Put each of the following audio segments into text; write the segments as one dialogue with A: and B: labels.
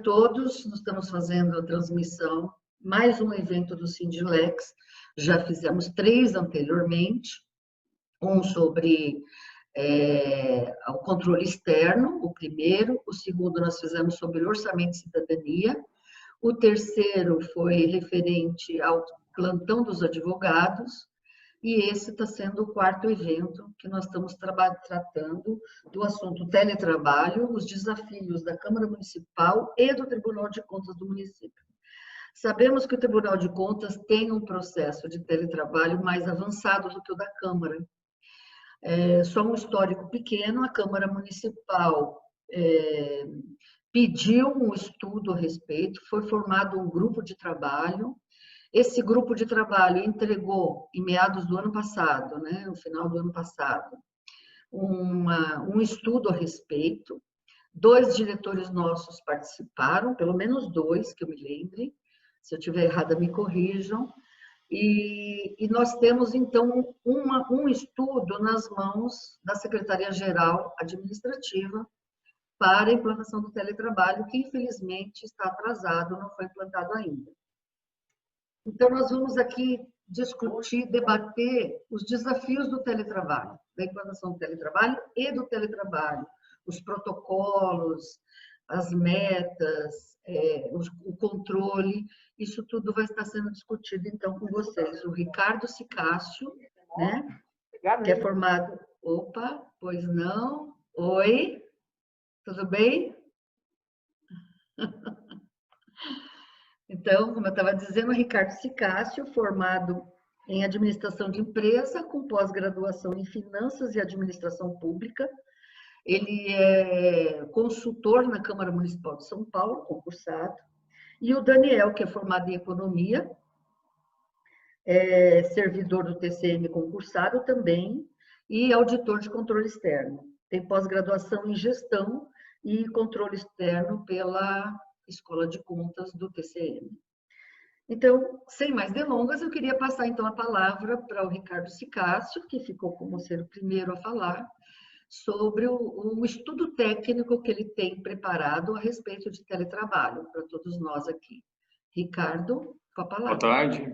A: todos, nós estamos fazendo a transmissão, mais um evento do Sindilex, já fizemos 3 anteriormente, um sobre o controle externo, o primeiro, o segundo nós fizemos sobre orçamento e cidadania, o terceiro foi referente ao plantão dos advogados, e esse está sendo o 4º evento que nós estamos tratando do assunto teletrabalho, os desafios da Câmara Municipal e do Tribunal de Contas do município. Sabemos que o Tribunal de Contas tem um processo de teletrabalho mais avançado do que o da Câmara. Só um histórico pequeno, a Câmara Municipal pediu um estudo a respeito, foi formado um grupo de trabalho. Esse grupo de trabalho entregou, em meados do ano passado, no final do ano passado, um estudo a respeito. 2 diretores nossos participaram, pelo menos 2, que eu me lembre. Se eu estiver errada, me corrijam. E nós temos, então, um estudo nas mãos da Secretaria-Geral Administrativa para a implantação do teletrabalho, que, infelizmente, está atrasado, não foi implantado ainda. Então, nós vamos aqui discutir, debater os desafios do teletrabalho, da implantação do teletrabalho e do teletrabalho, os protocolos, as metas, o controle, isso tudo vai estar sendo discutido, então, com vocês. O Ricardo Cicácio, que é formado... Opa, pois não? Oi, tudo bem? Então, como eu estava dizendo, o Ricardo Cicácio, formado em Administração de Empresa, com pós-graduação em Finanças e Administração Pública. Ele é consultor na Câmara Municipal de São Paulo, concursado. E o Daniel, que é formado em Economia, é servidor do TCM concursado também, e auditor de controle externo. Tem pós-graduação em Gestão e Controle Externo pela Escola de Contas do TCM. Então, sem mais delongas, eu queria passar então a palavra para o Ricardo Cicácio, que ficou como ser o primeiro a falar, sobre o estudo técnico que ele tem preparado a respeito de teletrabalho, para todos nós aqui. Ricardo, com a palavra.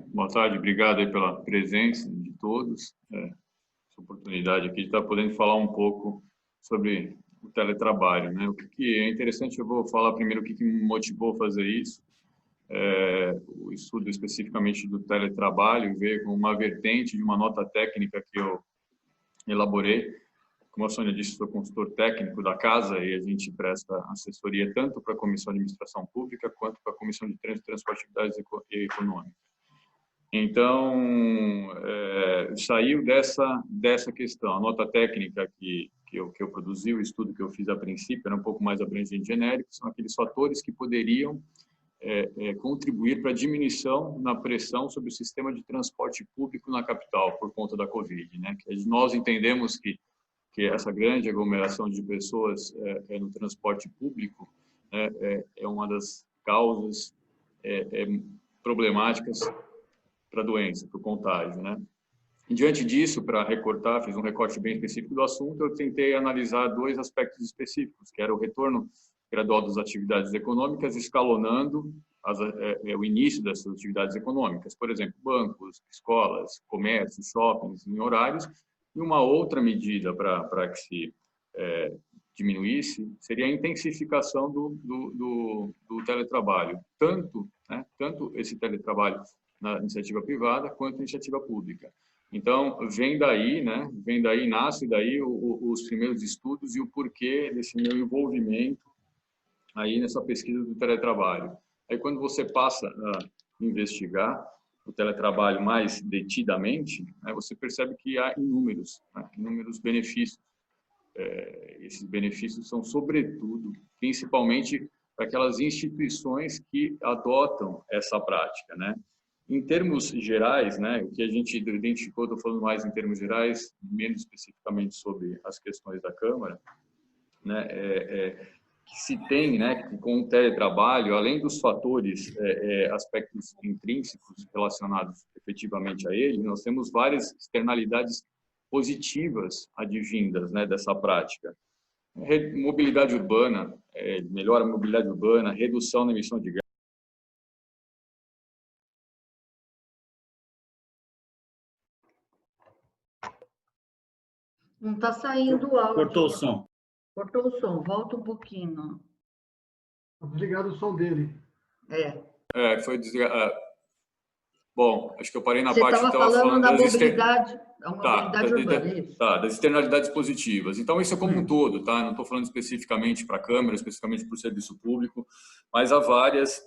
B: Boa tarde, obrigado aí pela presença de todos, essa oportunidade aqui de estar podendo falar um pouco sobre o teletrabalho, O que é interessante, eu vou falar primeiro o que me motivou a fazer isso. O estudo especificamente do teletrabalho veio com uma vertente de uma nota técnica que eu elaborei. Como a Sônia disse, sou consultor técnico da casa e a gente presta assessoria tanto para a Comissão de Administração Pública quanto para a Comissão de Trânsito, Transporte, Atividades e Econômicas. Então, saiu dessa questão. A nota técnica que eu produzi, o estudo que eu fiz a princípio, era um pouco mais abrangente e genérico, são aqueles fatores que poderiam contribuir para a diminuição na pressão sobre o sistema de transporte público na capital por conta da Covid. Nós entendemos que essa grande aglomeração de pessoas no transporte público é uma das causas problemáticas para a doença, para o contágio. E, diante disso, para recortar, fiz um recorte bem específico do assunto, eu tentei analisar 2 aspectos específicos, que era o retorno gradual das atividades econômicas, escalonando o início dessas atividades econômicas. Por exemplo, bancos, escolas, comércios, shoppings, em horários. E uma outra medida para que se diminuísse seria a intensificação do teletrabalho, tanto esse teletrabalho na iniciativa privada quanto na iniciativa pública. Então, nasce daí os primeiros estudos e o porquê desse meu envolvimento aí nessa pesquisa do teletrabalho. Aí, quando você passa a investigar o teletrabalho mais detidamente, você percebe que há inúmeros benefícios. Esses benefícios são, sobretudo, principalmente para aquelas instituições que adotam essa prática. Em termos gerais, o que a gente identificou, estou falando mais em termos gerais, menos especificamente sobre as questões da Câmara, que se tem, que com o teletrabalho, além dos fatores, aspectos intrínsecos relacionados efetivamente a ele, nós temos várias externalidades positivas advindas dessa prática. Mobilidade urbana melhora a mobilidade urbana, redução na emissão de gás.
A: Não está saindo o áudio.
C: Cortou o som.
A: Cortou o som, volta um pouquinho.
D: Está desligado o som dele.
B: Foi desligado. Bom, acho que eu parei na
A: Você
B: parte que
A: estava
B: estava
A: falando da
B: das
A: mobilidade, a mobilidade urbana, isso.
B: das externalidades positivas. Então, isso é como um todo, tá? Não estou falando especificamente para a Câmara, especificamente para o serviço público, mas há várias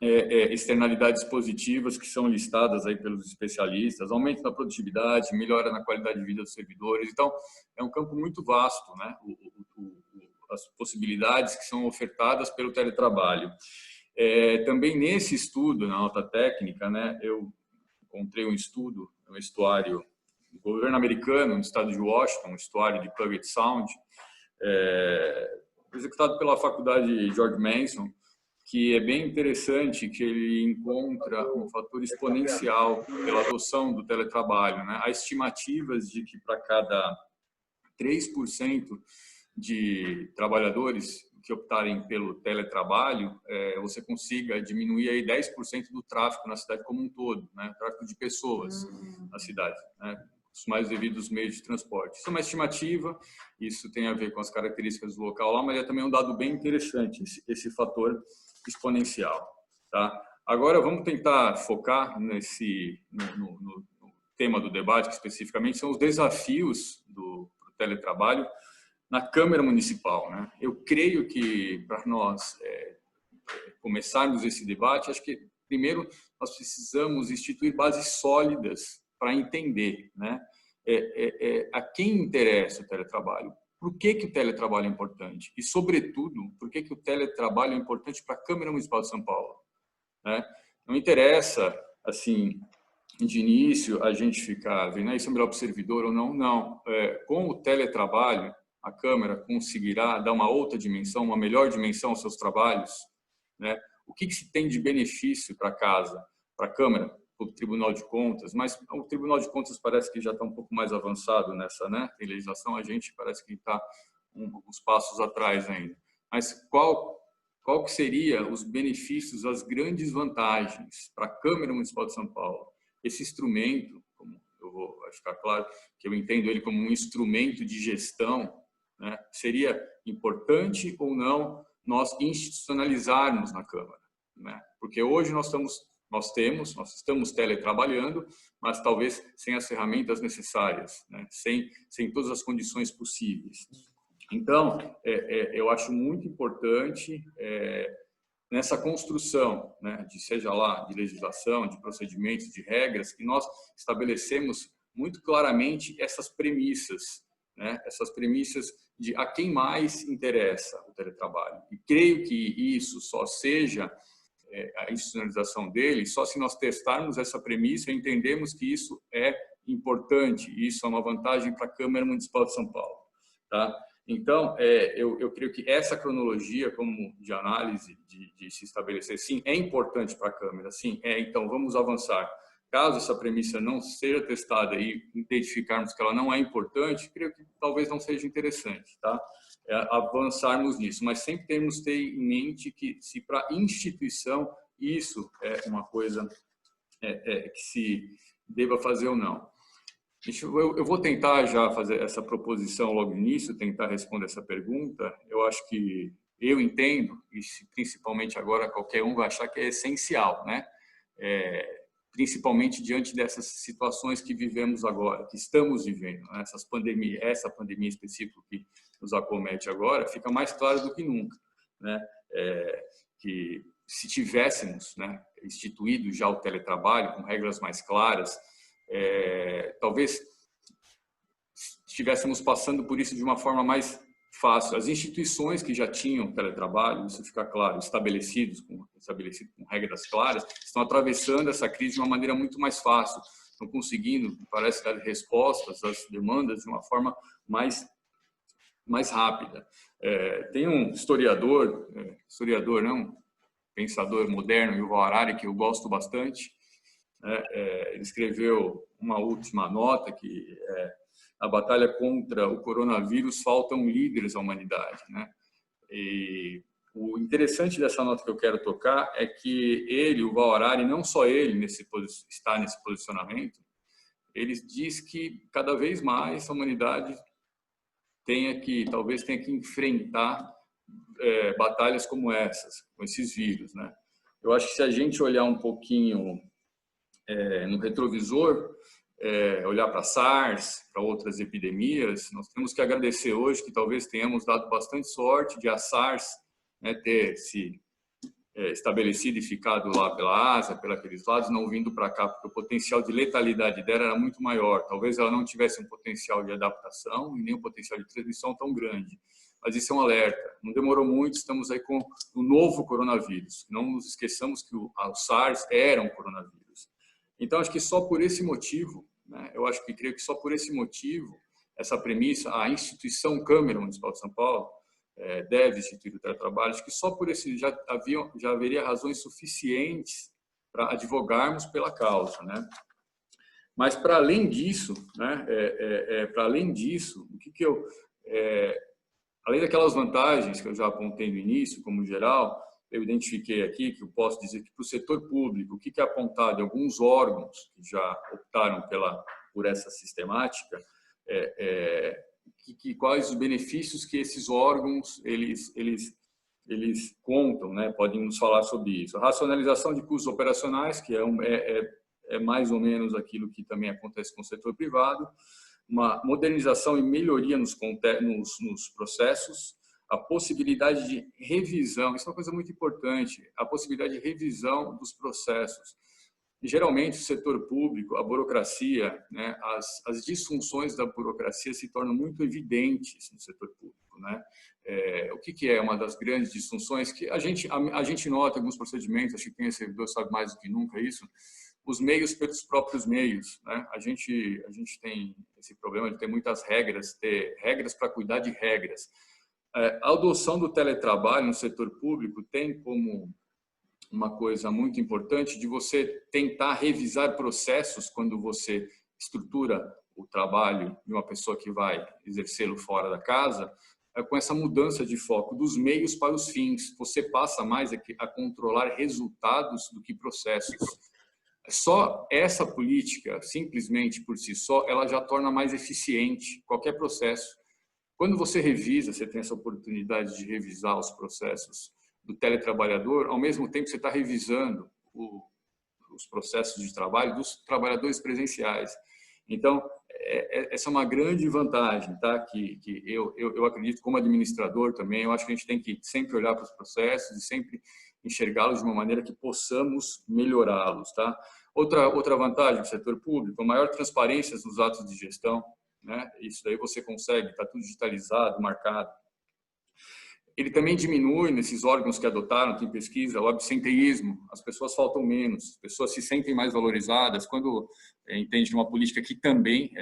B: externalidades positivas que são listadas aí pelos especialistas: aumento da produtividade, melhora na qualidade de vida dos servidores. Então, é um campo muito vasto, né? As possibilidades que são ofertadas pelo teletrabalho. Também nesse estudo, na nota técnica, né, eu encontrei um estudo, um estuário do governo americano, no estado de Washington, um estuário de Puget Sound, executado pela faculdade George Mason, que é bem interessante, que ele encontra um fator exponencial pela adoção do teletrabalho, né? Há estimativas de que para cada 3% de trabalhadores que optarem pelo teletrabalho, você consiga diminuir aí 10% do tráfego na cidade como um todo, né? Tráfego de pessoas na cidade, né? Os mais devidos meios de transporte. Isso é uma estimativa, isso tem a ver com as características do local lá, mas é também um dado bem interessante, esse fator exponencial, tá? Agora vamos tentar focar no tema do debate, que especificamente são os desafios do teletrabalho na Câmara Municipal, né? Eu creio que para nós começarmos esse debate, acho que primeiro nós precisamos instituir bases sólidas para entender, né? A quem interessa o teletrabalho, por que o teletrabalho é importante e, sobretudo, por que o teletrabalho é importante para a Câmara Municipal de São Paulo, né? Não interessa, assim, de início, a gente ficar vendo isso é melhor para o servidor ou não. Não. Com o teletrabalho, a Câmara conseguirá dar uma outra dimensão, uma melhor dimensão aos seus trabalhos, né? O que se tem de benefício para a casa, para a Câmara, para o Tribunal de Contas, mas o Tribunal de Contas parece que já está um pouco mais avançado nessa, né? Tem legislação, a gente parece que está uns passos atrás ainda. Mas qual que seria os benefícios, as grandes vantagens para a Câmara Municipal de São Paulo? Esse instrumento, como eu vou ficar claro que eu entendo ele como um instrumento de gestão, né? Seria importante ou não nós institucionalizarmos na Câmara, né? Porque hoje nós estamos teletrabalhando, mas talvez sem as ferramentas necessárias, né? Sem todas as condições possíveis. Então, eu acho muito importante nessa construção, né, seja lá de legislação, de procedimentos, de regras, que nós estabelecemos muito claramente essas premissas, né, essas premissas de a quem mais interessa o teletrabalho. E creio que isso só seja a institucionalização dele, só se nós testarmos essa premissa e entendermos que isso é importante, isso é uma vantagem para a Câmara Municipal de São Paulo, tá? Então, eu creio que essa cronologia como de análise, de se estabelecer, sim, é importante para a Câmara, sim, então vamos avançar. Caso essa premissa não seja testada e identificarmos que ela não é importante, creio que talvez não seja interessante, tá? Avançarmos nisso, mas sempre temos que ter em mente que se para a instituição isso é uma coisa que se deva fazer ou não. Eu vou tentar já fazer essa proposição logo no início, tentar responder essa pergunta. Eu acho que eu entendo, e principalmente agora qualquer um vai achar que é essencial, né? Principalmente diante dessas situações que vivemos agora, que estamos vivendo, né? Essa pandemia específica que nos acomete agora, fica mais claro do que nunca, né? Que se tivéssemos, né, instituído já o teletrabalho com regras mais claras, talvez estivéssemos passando por isso de uma forma mais fácil. As instituições que já tinham teletrabalho, isso fica claro, estabelecido com regras claras, estão atravessando essa crise de uma maneira muito mais fácil, estão conseguindo, parece, dar respostas às demandas de uma forma mais rápida. Tem um historiador, não, pensador moderno, Yuval Harari, que eu gosto bastante. Ele escreveu uma última nota que na batalha contra o coronavírus faltam líderes à humanidade, né? E o interessante dessa nota que eu quero tocar é que ele, o Val Harari, não só ele está nesse posicionamento, ele diz que cada vez mais a humanidade talvez tenha que enfrentar batalhas como essas, com esses vírus, né? Eu acho que se a gente olhar um pouquinho no retrovisor, olhar para a SARS, para outras epidemias, nós temos que agradecer hoje que talvez tenhamos dado bastante sorte de a SARS, né, ter se estabelecido e ficado lá pela Ásia, pelos lados, não vindo para cá, porque o potencial de letalidade dela era muito maior. Talvez ela não tivesse um potencial de adaptação e nem um potencial de transmissão tão grande. Mas isso é um alerta. Não demorou muito, estamos aí com o novo coronavírus. Não nos esqueçamos que o SARS era um coronavírus. Então, acho que só por esse motivo, né, creio que só por esse motivo, essa premissa, a instituição Câmara Municipal de São Paulo deve instituir o teletrabalho, acho que só por esse já haveria razões suficientes para advogarmos pela causa, né? Mas para além disso, né, além daquelas vantagens que eu já apontei no início, como geral, eu identifiquei aqui que eu posso dizer que para o setor público, o que é apontado em alguns órgãos que já optaram por essa sistemática, quais os benefícios que esses órgãos eles contam, né? Podem nos falar sobre isso. A racionalização de custos operacionais, que é mais ou menos aquilo que também acontece com o setor privado, uma modernização e melhoria nos processos, a possibilidade de revisão, isso é uma coisa muito importante, a possibilidade de revisão dos processos. E, geralmente, o setor público, a burocracia, né, as disfunções da burocracia se tornam muito evidentes no setor público, né? O que é uma das grandes disfunções? Que a gente nota em alguns procedimentos, acho que quem é servidor sabe mais do que nunca isso, os meios pelos próprios meios, né? A gente tem esse problema de ter muitas regras, ter regras para cuidar de regras. A adoção do teletrabalho no setor público tem como uma coisa muito importante de você tentar revisar processos quando você estrutura o trabalho de uma pessoa que vai exercê-lo fora da casa, com essa mudança de foco dos meios para os fins. Você passa mais a controlar resultados do que processos. Só essa política, simplesmente por si só, ela já torna mais eficiente qualquer processo. Quando você revisa, você tem essa oportunidade de revisar os processos do teletrabalhador, ao mesmo tempo você está revisando os processos de trabalho dos trabalhadores presenciais. Então, essa é uma grande vantagem, tá? Que eu acredito, como administrador também, eu acho que a gente tem que sempre olhar para os processos e sempre enxergá-los de uma maneira que possamos melhorá-los, tá? Outra vantagem do setor público, a maior transparência nos atos de gestão, né? Isso daí você consegue, está tudo digitalizado, marcado. Ele também diminui, nesses órgãos que adotaram, tem pesquisa, o absenteísmo. As pessoas faltam menos, as pessoas se sentem mais valorizadas quando entende uma política que também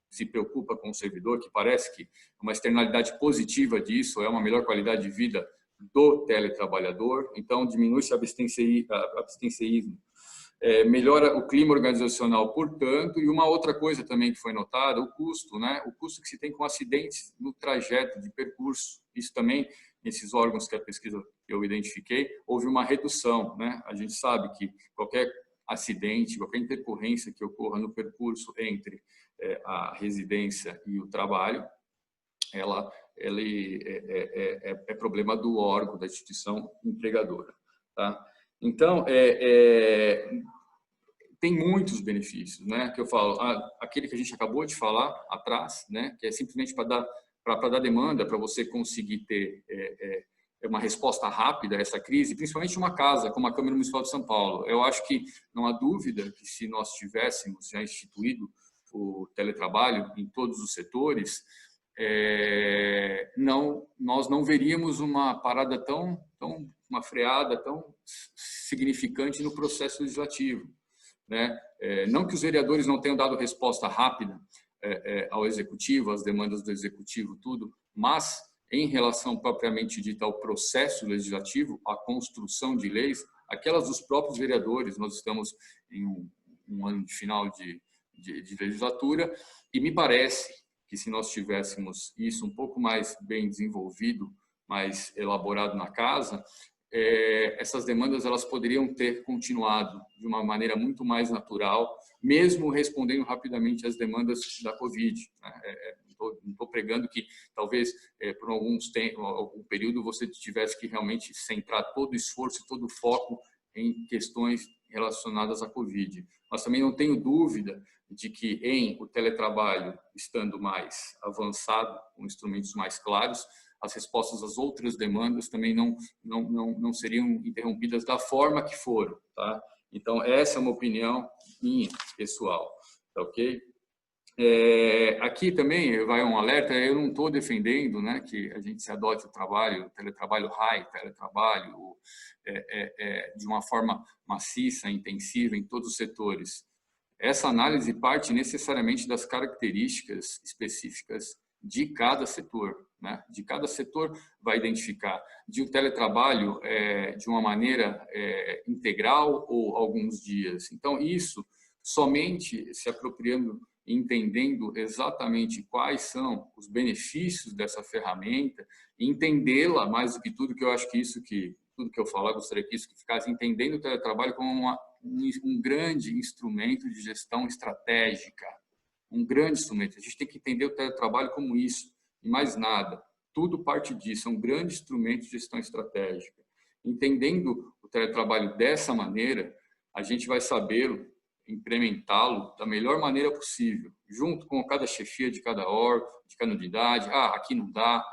B: se preocupa com o servidor, que parece que uma externalidade positiva disso é uma melhor qualidade de vida do teletrabalhador. Então, diminui-se o abstencionismo. Melhora o clima organizacional, portanto, e uma outra coisa também que foi notada, o custo, né? O custo que se tem com acidentes no trajeto de percurso. Isso também, nesses órgãos que a pesquisa eu identifiquei, houve uma redução, né? A gente sabe que qualquer acidente, qualquer intercorrência que ocorra no percurso entre a residência e o trabalho, ele é problema do órgão, da instituição empregadora, tá? Então, tem muitos benefícios, né? Que eu falo, aquele que a gente acabou de falar atrás, né? Que é simplesmente para dar demanda, para você conseguir ter uma resposta rápida a essa crise, principalmente uma casa como a Câmara Municipal de São Paulo. Eu acho que não há dúvida que se nós tivéssemos já instituído o teletrabalho em todos os setores, nós não veríamos uma parada uma freada tão significante no processo legislativo, né? Não que os vereadores não tenham dado resposta rápida ao executivo, às demandas do executivo, tudo, mas em relação propriamente dita ao processo legislativo, à construção de leis, aquelas dos próprios vereadores, nós estamos em um ano de final de legislatura, e me parece que se nós tivéssemos isso um pouco mais bem desenvolvido mais elaborado na casa, essas demandas elas poderiam ter continuado de uma maneira muito mais natural, mesmo respondendo rapidamente às demandas da Covid. Não estou pregando que talvez por algum período você tivesse que realmente centrar todo o esforço e todo o foco em questões relacionadas à Covid. Mas também não tenho dúvida de que o teletrabalho estando mais avançado, com instrumentos mais claros, as respostas às outras demandas também não seriam interrompidas da forma que foram, tá? Então, essa é uma opinião minha, pessoal, tá ok? Aqui também vai um alerta, eu não estou defendendo, né, que a gente se adote o teletrabalho high, teletrabalho de uma forma maciça, intensiva em todos os setores. Essa análise parte necessariamente das características específicas de cada setor, né? De cada setor vai identificar de o teletrabalho de uma maneira integral ou alguns dias. Então, isso somente se apropriando, entendendo exatamente quais são os benefícios dessa ferramenta, entendê-la mais do que tudo, que eu acho que tudo que eu falar, gostaria que isso ficasse entendendo o teletrabalho como um grande instrumento de gestão estratégica, um grande instrumento. A gente tem que entender o teletrabalho como isso, e mais nada. Tudo parte disso, é um grande instrumento de gestão estratégica. Entendendo o teletrabalho dessa maneira, a gente vai saber implementá-lo da melhor maneira possível, junto com cada chefia de cada órgão, de cada unidade. Aqui não dá,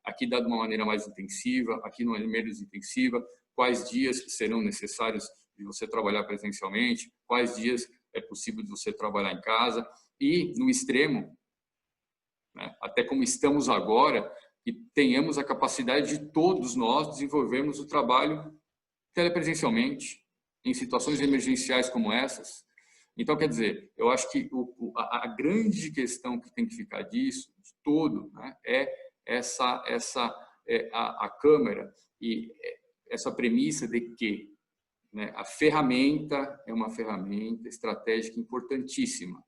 B: aqui dá de uma maneira mais intensiva, aqui de uma maneira menos intensiva, quais dias serão necessários de você trabalhar presencialmente, quais dias é possível de você trabalhar em casa, e no extremo, né, até como estamos agora, que tenhamos a capacidade de todos nós desenvolvermos o trabalho telepresencialmente, em situações emergenciais como essas. Então, quer dizer, eu acho que a grande questão que tem que ficar disso, de todo, né, é a Câmara e essa premissa de que, né, a ferramenta é uma ferramenta estratégica importantíssima.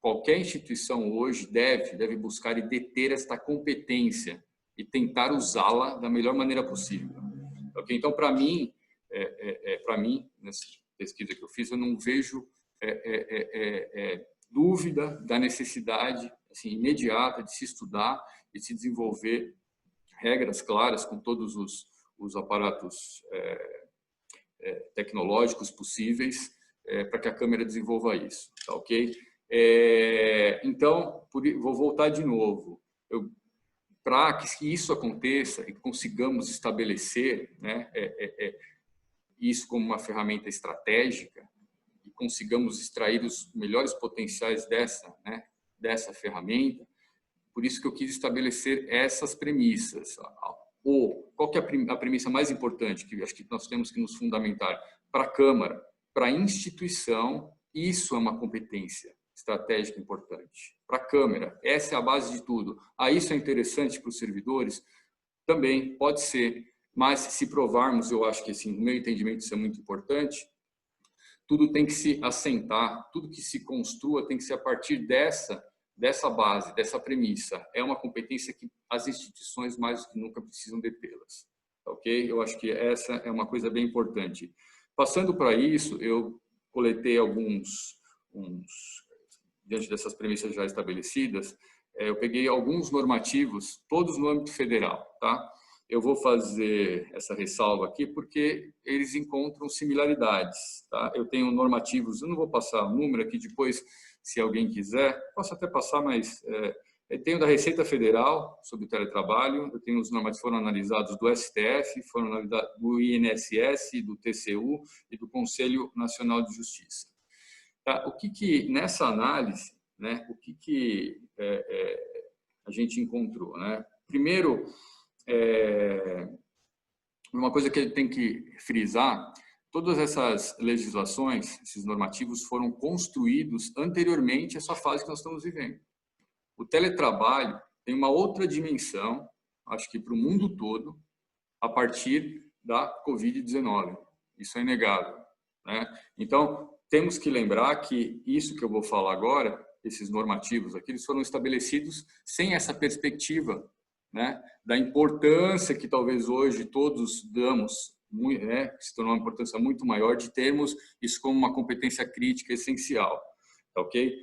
B: Qualquer instituição hoje deve buscar e deter esta competência e tentar usá-la da melhor maneira possível. Okay? Então, para mim, nessa pesquisa que eu fiz, eu não vejo dúvida da necessidade assim, imediata de se estudar e de se desenvolver regras claras com todos os aparatos tecnológicos possíveis para que a Câmara desenvolva isso, tá ok? Então, vou voltar de novo. Para que isso aconteça e consigamos estabelecer, né, isso como uma ferramenta estratégica e consigamos extrair os melhores potenciais dessa ferramenta, por isso que eu quis estabelecer essas premissas. Qual que é a premissa mais importante, que acho que nós temos que nos fundamentar? Para a Câmara, para a instituição, isso é uma competência estratégica importante. Para a Câmara, essa é a base de tudo. Isso é interessante para os servidores? Também pode ser, mas se provarmos, eu acho que assim, no meu entendimento isso é muito importante, tudo tem que se assentar, tudo que se construa tem que ser a partir dessa base, dessa premissa. É uma competência que as instituições mais do que nunca precisam detê-las. Ok? Eu acho que essa é uma coisa bem importante. Passando para isso, eu coletei diante dessas premissas já estabelecidas, eu peguei alguns normativos, todos no âmbito federal, tá? Eu vou fazer essa ressalva aqui porque eles encontram similaridades, tá? Eu tenho normativos, eu não vou passar o número aqui depois, se alguém quiser, posso até passar, mas eu tenho da Receita Federal sobre o teletrabalho, eu tenho os normativos que foram analisados do STF, foram analisados do INSS, do TCU e do Conselho Nacional de Justiça. Tá? O que nessa análise, né, a gente encontrou, né? Primeiro, uma coisa que a gente tem que frisar, todas essas legislações, esses normativos foram construídos anteriormente a essa fase que nós estamos vivendo. O teletrabalho tem uma outra dimensão, acho que para o mundo todo, a partir da Covid-19. Isso é inegável, né? Então, temos que lembrar que isso que eu vou falar agora, esses normativos aqui, eles foram estabelecidos sem essa perspectiva né, da importância que talvez hoje todos damos, né, que se tornou uma importância muito maior, de termos isso como uma competência crítica essencial, tá ok?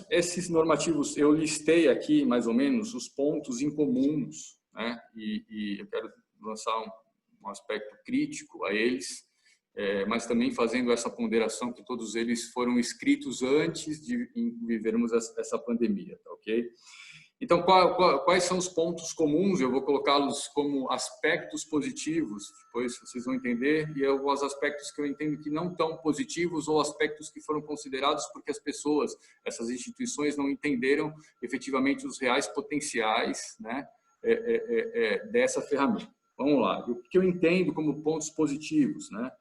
B: Esses normativos, eu listei aqui mais ou menos os pontos incomuns, né, e eu quero lançar um aspecto crítico a eles, mas também fazendo essa ponderação que todos eles foram escritos antes de vivermos essa pandemia, tá ok? Então, quais são os pontos comuns? Eu vou colocá-los como aspectos positivos, depois vocês vão entender, e os aspectos que eu entendo que não tão positivos ou aspectos que foram considerados porque as pessoas, essas instituições, não entenderam efetivamente os reais potenciais, né, dessa ferramenta. Vamos lá. O que eu entendo como pontos positivos, né,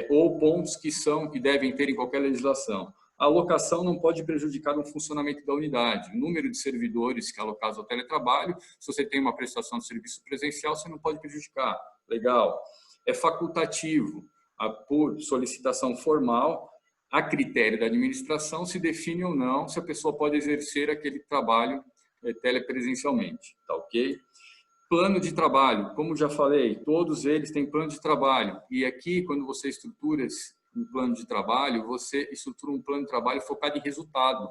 B: ou pontos que devem ter em qualquer legislação? A alocação não pode prejudicar o funcionamento da unidade. O número de servidores que alocados ao teletrabalho, se você tem uma prestação de serviço presencial, você não pode prejudicar. Legal. É facultativo. Por solicitação formal, a critério da administração, se define ou não se a pessoa pode exercer aquele trabalho telepresencialmente. Tá ok? Plano de trabalho. Como já falei, todos eles têm plano de trabalho. E aqui, quando você estrutura um plano de trabalho, você estrutura um plano de trabalho focado em resultado.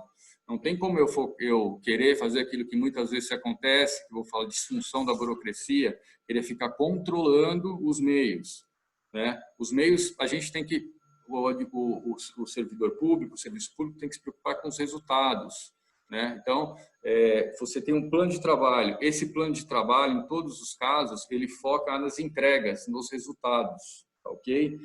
B: Não tem como eu querer fazer aquilo que muitas vezes acontece, que eu vou falar de disfunção da burocracia, querer ficar controlando os meios, né? Os meios, a gente tem que, o servidor público, o serviço público tem que se preocupar com os resultados, né? Então, você tem um plano de trabalho. Esse plano de trabalho, em todos os casos, ele foca nas entregas, nos resultados, ok?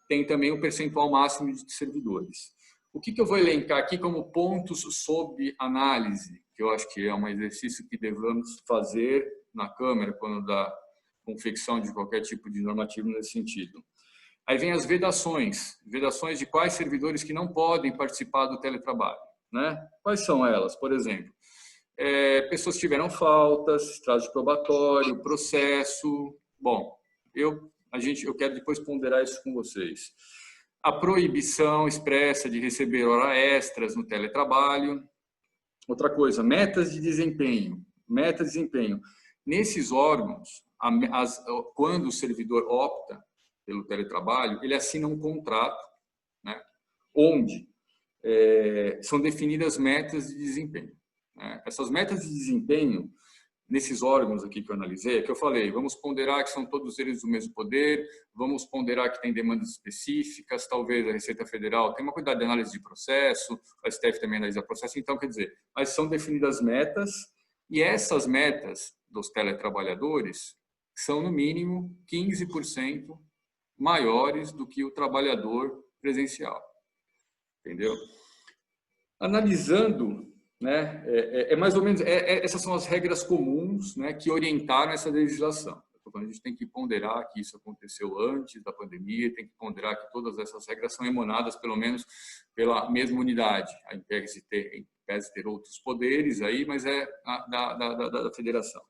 B: Tem também o percentual máximo de servidores. O que eu vou elencar aqui como pontos sob análise, que eu acho que é um exercício que devemos fazer na Câmara, quando dá confecção de qualquer tipo de normativo nesse sentido. Aí vem as vedações de quais servidores que não podem participar do teletrabalho, né? Quais são elas? Por exemplo, pessoas que tiveram faltas, traje probatório, processo. Bom, eu quero depois ponderar isso com vocês. A proibição expressa de receber horas extras no teletrabalho. Outra coisa, metas de desempenho. Metas de desempenho. Nesses órgãos, quando o servidor opta pelo teletrabalho, ele assina um contrato, né, onde são definidas metas de desempenho, né? Essas metas de desempenho, nesses órgãos aqui que eu analisei, é que eu falei, vamos ponderar que são todos eles do mesmo poder, vamos ponderar que tem demandas específicas, talvez a Receita Federal tem uma quantidade de análise de processo, a STF também analisa processo, então, quer dizer, mas são definidas metas, e essas metas dos teletrabalhadores são, no mínimo, 15% maiores do que o trabalhador presencial. Entendeu? Analisando, né, mais ou menos, essas são as regras comuns, né, que orientaram essa legislação. A gente tem que ponderar que isso aconteceu antes da pandemia, tem que ponderar que todas essas regras são emanadas, pelo menos, pela mesma unidade, em vez de ter outros poderes aí, mas da federação.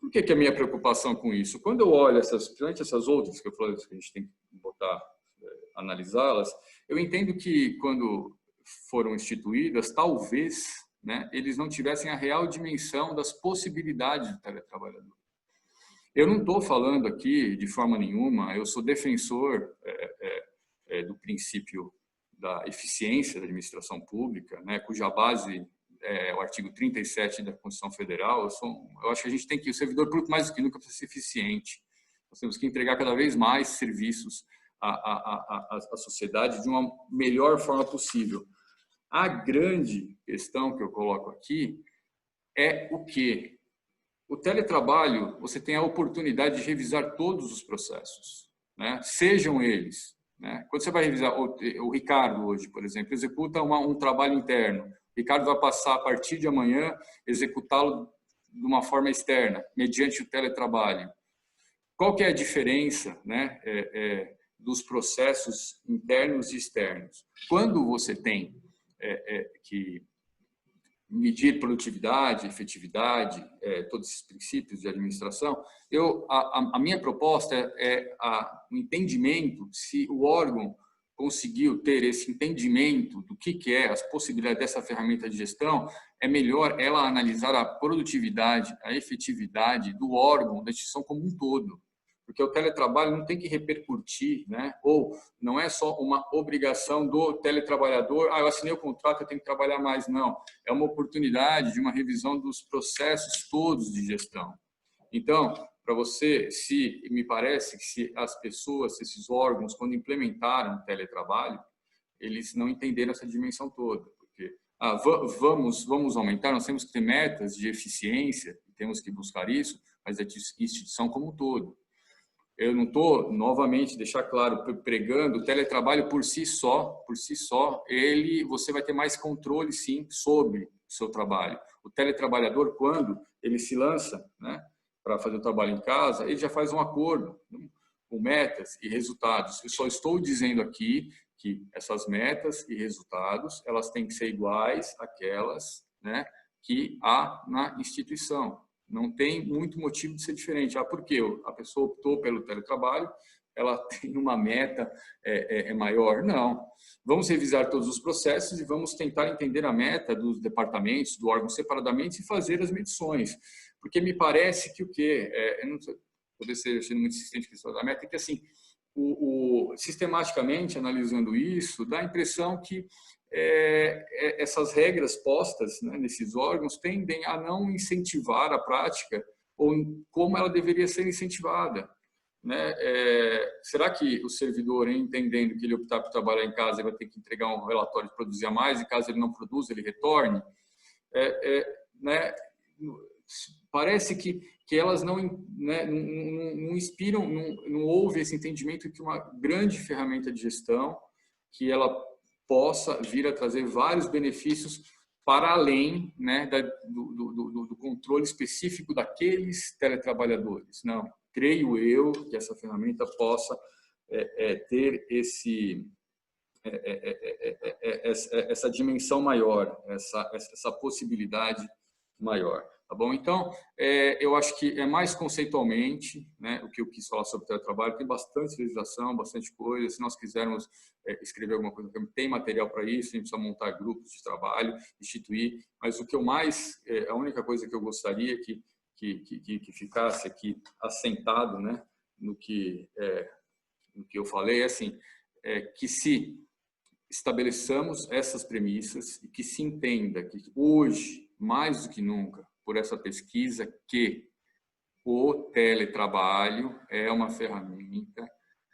B: Por que a minha preocupação com isso? Quando eu olho principalmente essas outras que eu falei que a gente tem que analisá-las, eu entendo que quando foram instituídas, talvez, né, eles não tivessem a real dimensão das possibilidades do teletrabalhador. Eu não estou falando aqui de forma nenhuma, eu sou defensor do princípio da eficiência da administração pública, né, cuja base é o artigo 37 da Constituição Federal. Eu acho que a gente tem que, o servidor público mais do que nunca precisa ser eficiente. Nós temos que entregar cada vez mais serviços à sociedade de uma melhor forma possível. A grande questão que eu coloco aqui é o quê? O teletrabalho, você tem a oportunidade de revisar todos os processos, né? Sejam eles, né? Quando você vai revisar, o Ricardo hoje, por exemplo, executa um trabalho interno. O Ricardo vai passar, a partir de amanhã, executá-lo de uma forma externa, mediante o teletrabalho. Qual que é a diferença, né, dos processos internos e externos? Quando você tem que medir produtividade, efetividade, todos esses princípios de administração, a minha proposta é o entendimento se o órgão conseguiu ter esse entendimento do que é as possibilidades dessa ferramenta de gestão, é melhor ela analisar a produtividade, a efetividade do órgão, da instituição como um todo. Porque o teletrabalho não tem que repercutir, né? Ou não é só uma obrigação do teletrabalhador, eu assinei o contrato, eu tenho que trabalhar mais. Não, é uma oportunidade de uma revisão dos processos todos de gestão. Então, para você, me parece que se as pessoas, esses órgãos, quando implementaram o teletrabalho, eles não entenderam essa dimensão toda. Porque vamos aumentar, nós temos que ter metas de eficiência, temos que buscar isso, mas a instituição como um todo. Eu não estou, novamente, deixar claro, pregando o teletrabalho por si só, você vai ter mais controle, sim, sobre o seu trabalho. O teletrabalhador, quando ele se lança, né, para fazer o trabalho em casa, ele já faz um acordo com metas e resultados. Eu só estou dizendo aqui que essas metas e resultados, elas têm que ser iguais àquelas, né, que há na instituição. Não tem muito motivo de ser diferente. Por quê? A pessoa optou pelo teletrabalho, ela tem uma meta maior? Não. Vamos revisar todos os processos e vamos tentar entender a meta dos departamentos, do órgão separadamente e fazer as medições. Porque me parece que o quê? Eu não sei, poder ser sendo muito insistente com isso da meta, é que assim, sistematicamente analisando isso, dá a impressão que essas regras postas, né, nesses órgãos tendem a não incentivar a prática ou como ela deveria ser incentivada, né? Será que o servidor, entendendo que ele optar por trabalhar em casa, ele vai ter que entregar um relatório de produzir a mais e caso ele não produza, ele retorne? Né? Parece que elas não inspiram, não houve esse entendimento que uma grande ferramenta de gestão, que ela possa vir a trazer vários benefícios para além, né, do controle específico daqueles teletrabalhadores. Não, creio eu que essa ferramenta possa ter essa dimensão maior, essa possibilidade maior. Tá bom? Então, eu acho que é mais conceitualmente, né, o que eu quis falar sobre o teletrabalho. Tem bastante legislação, bastante coisa. Se nós quisermos escrever alguma coisa, tem material para isso, a gente precisa montar grupos de trabalho, instituir. Mas o que eu mais, a única coisa que eu gostaria que ficasse aqui assentado, né, no que eu falei, é assim, que se estabeleçamos essas premissas e que se entenda que hoje, mais do que nunca, por essa pesquisa, que o teletrabalho é uma ferramenta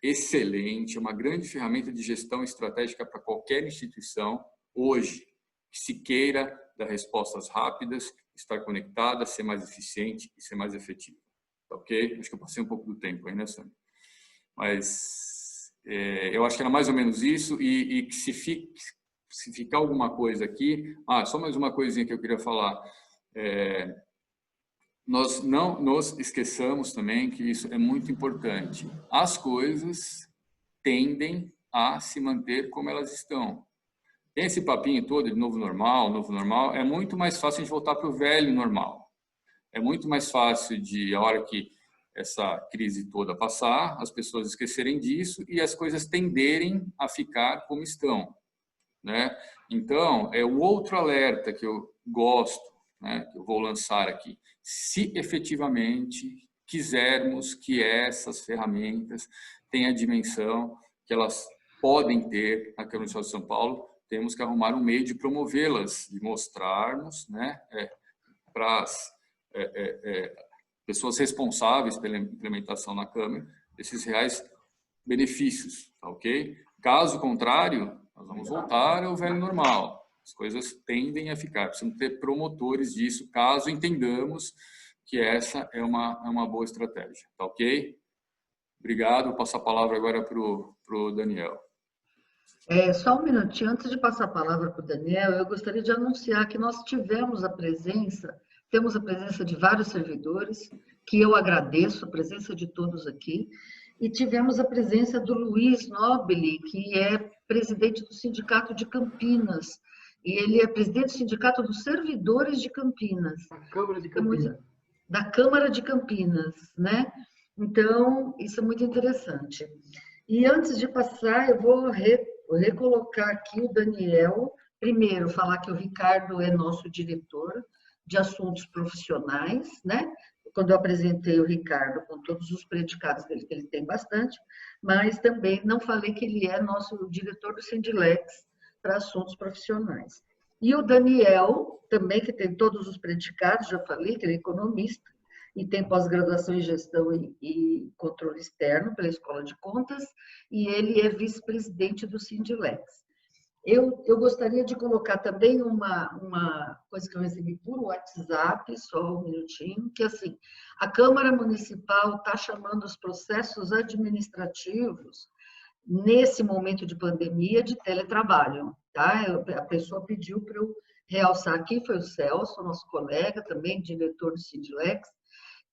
B: excelente, é uma grande ferramenta de gestão estratégica para qualquer instituição hoje, que se queira dar respostas rápidas, estar conectada, ser mais eficiente e ser mais efetiva. Tá, ok? Acho que eu passei um pouco do tempo aí, né, Sônia? Mas eu acho que era mais ou menos isso e que se ficar alguma coisa aqui... só mais uma coisinha que eu queria falar. Nós não nos esqueçamos também que isso é muito importante. As coisas tendem a se manter como elas estão. Tem esse papinho todo de novo normal, é muito mais fácil de voltar para o velho normal. É muito mais fácil de, a hora que essa crise toda passar, as pessoas esquecerem disso e as coisas tenderem a ficar como estão, né? Então, é o outro alerta que eu gosto, né, que eu vou lançar aqui. Se efetivamente quisermos que essas ferramentas tenham a dimensão que elas podem ter na Câmara de São Paulo, temos que arrumar um meio de promovê-las, de mostrarmos, né, para as pessoas responsáveis pela implementação na Câmara desses reais benefícios, tá, ok? Caso contrário, nós vamos voltar ao velho normal. As coisas tendem a ficar. Precisamos ter promotores disso, caso entendamos que essa é uma boa estratégia. Tá ok? Obrigado. Vou passar a palavra agora para o Daniel.
A: Só um minutinho. Antes de passar a palavra para o Daniel, eu gostaria de anunciar que nós temos a presença de vários servidores, que eu agradeço a presença de todos aqui, e tivemos a presença do Luiz Nobili, que é presidente do Sindicato de Campinas, e ele é presidente do Sindicato dos Servidores de Campinas.
D: Da Câmara de Campinas.
A: Da Câmara de Campinas, né? Então, isso é muito interessante. E antes de passar, eu vou Vou recolocar aqui o Daniel. Primeiro, falar que o Ricardo é nosso diretor de assuntos profissionais, né? Quando eu apresentei o Ricardo com todos os predicados dele, que ele tem bastante, mas também não falei que ele é nosso diretor do Sindilex para assuntos profissionais. E o Daniel, também, que tem todos os predicados, já falei, que ele é economista e tem pós-graduação em gestão e controle externo pela Escola de Contas, e ele é vice-presidente do Sindilex. Eu gostaria de colocar também uma coisa que eu recebi por WhatsApp, só um minutinho, que assim, a Câmara Municipal está chamando os processos administrativos, nesse momento de pandemia, de teletrabalho, tá? A pessoa pediu para eu realçar aqui, foi o Celso, nosso colega também, diretor do Sindilex,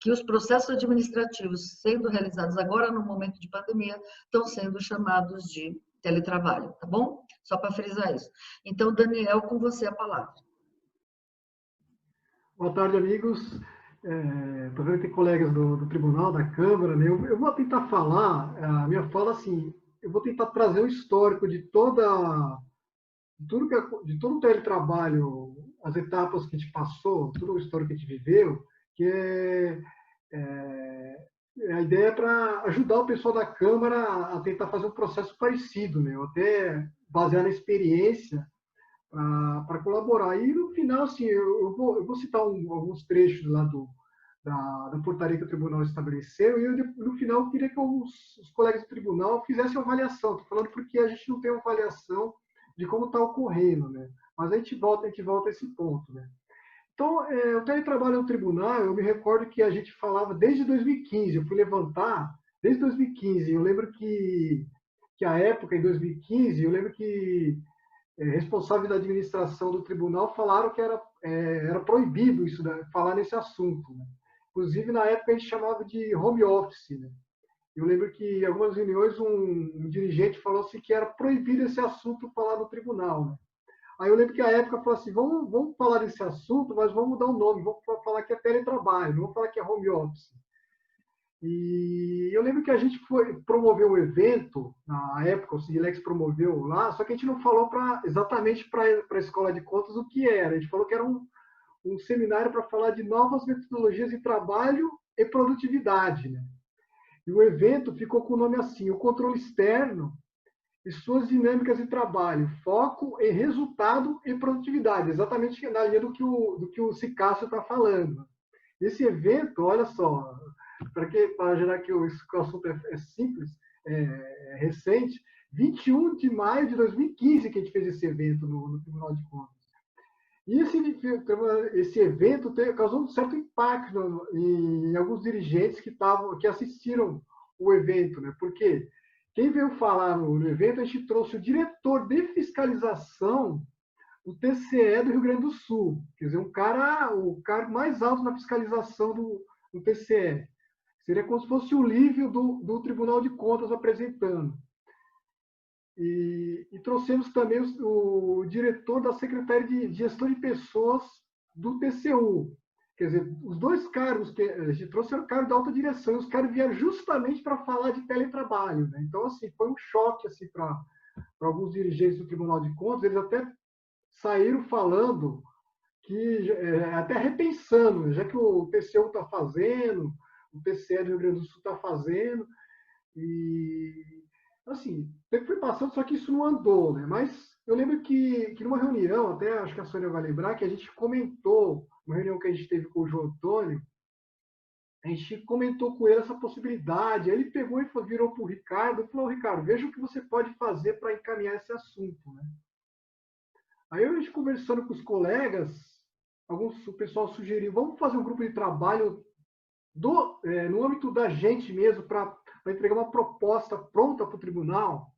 A: que os processos administrativos sendo realizados agora no momento de pandemia estão sendo chamados de teletrabalho, tá bom? Só para frisar isso. Então, Daniel, com você a palavra.
D: Boa tarde, amigos. Estou vendo que tem colegas do Tribunal, da Câmara, né? Eu vou tentar falar, a minha fala assim, eu vou tentar trazer um histórico de todo o teletrabalho, as etapas que a gente passou, todo o histórico que a gente viveu, que a ideia é para ajudar o pessoal da Câmara a tentar fazer um processo parecido, né? Ou até basear na experiência para colaborar. E no final, assim, eu vou citar alguns trechos lá da portaria que o tribunal estabeleceu, e no final eu queria que os colegas do tribunal fizessem uma avaliação. Estou falando porque a gente não tem uma avaliação de como está ocorrendo, né? Mas a gente volta a esse ponto, né? Então, o teletrabalho no tribunal, eu me recordo que a gente falava desde 2015, eu fui levantar desde 2015, eu lembro que a época, em 2015, eu lembro que responsáveis da administração do tribunal falaram que era proibido isso, né, falar nesse assunto, né? Inclusive, na época, a gente chamava de home office, né? Eu lembro que em algumas reuniões um dirigente falou assim que era proibido esse assunto falar no tribunal, né? Aí eu lembro que a época falou assim, vamos falar desse assunto, mas vamos mudar o nome, vamos falar que é teletrabalho, não vamos falar que é home office. E eu lembro que a gente foi promover um evento, na época o Sindilex promoveu lá, só que a gente não falou exatamente para a Escola de Contas o que era. A gente falou que era um seminário para falar de novas metodologias de trabalho e produtividade, né? E o evento ficou com o nome assim, o controle externo e suas dinâmicas de trabalho, foco em resultado e produtividade, exatamente na linha do que o Cicácio está falando. Esse evento, olha só, para gerar que o assunto é simples, é recente, 21 de maio de 2015 que a gente fez esse evento no Tribunal de Contas. E esse evento causou um certo impacto em alguns dirigentes que assistiram o evento, né? Porque quem veio falar no evento, a gente trouxe o diretor de fiscalização do TCE do Rio Grande do Sul. Quer dizer, o cara mais alto na fiscalização do TCE. Seria como se fosse o Lívio do Tribunal de Contas apresentando. E trouxemos também o diretor da Secretaria de Gestão de Pessoas do TCU. Quer dizer, os dois cargos que a gente trouxe eram cargos da alta direção, e os caras vieram justamente para falar de teletrabalho, né? Então, assim, foi um choque assim, para alguns dirigentes do Tribunal de Contas, eles até saíram falando que, até repensando, já que o TCU está fazendo, o TCE do Rio Grande do Sul está fazendo, e, assim, o tempo foi passando, só que isso não andou, né? Mas eu lembro que numa reunião, até acho que a Sônia vai lembrar, que a gente comentou, uma reunião que a gente teve com o João Antônio, a gente comentou com ele essa possibilidade, aí ele pegou e virou para o Ricardo e falou, Ricardo, veja o que você pode fazer para encaminhar esse assunto, né? Aí a gente conversando com os colegas, o pessoal sugeriu, vamos fazer um grupo de trabalho no âmbito da gente mesmo, para entregar uma proposta pronta para o tribunal.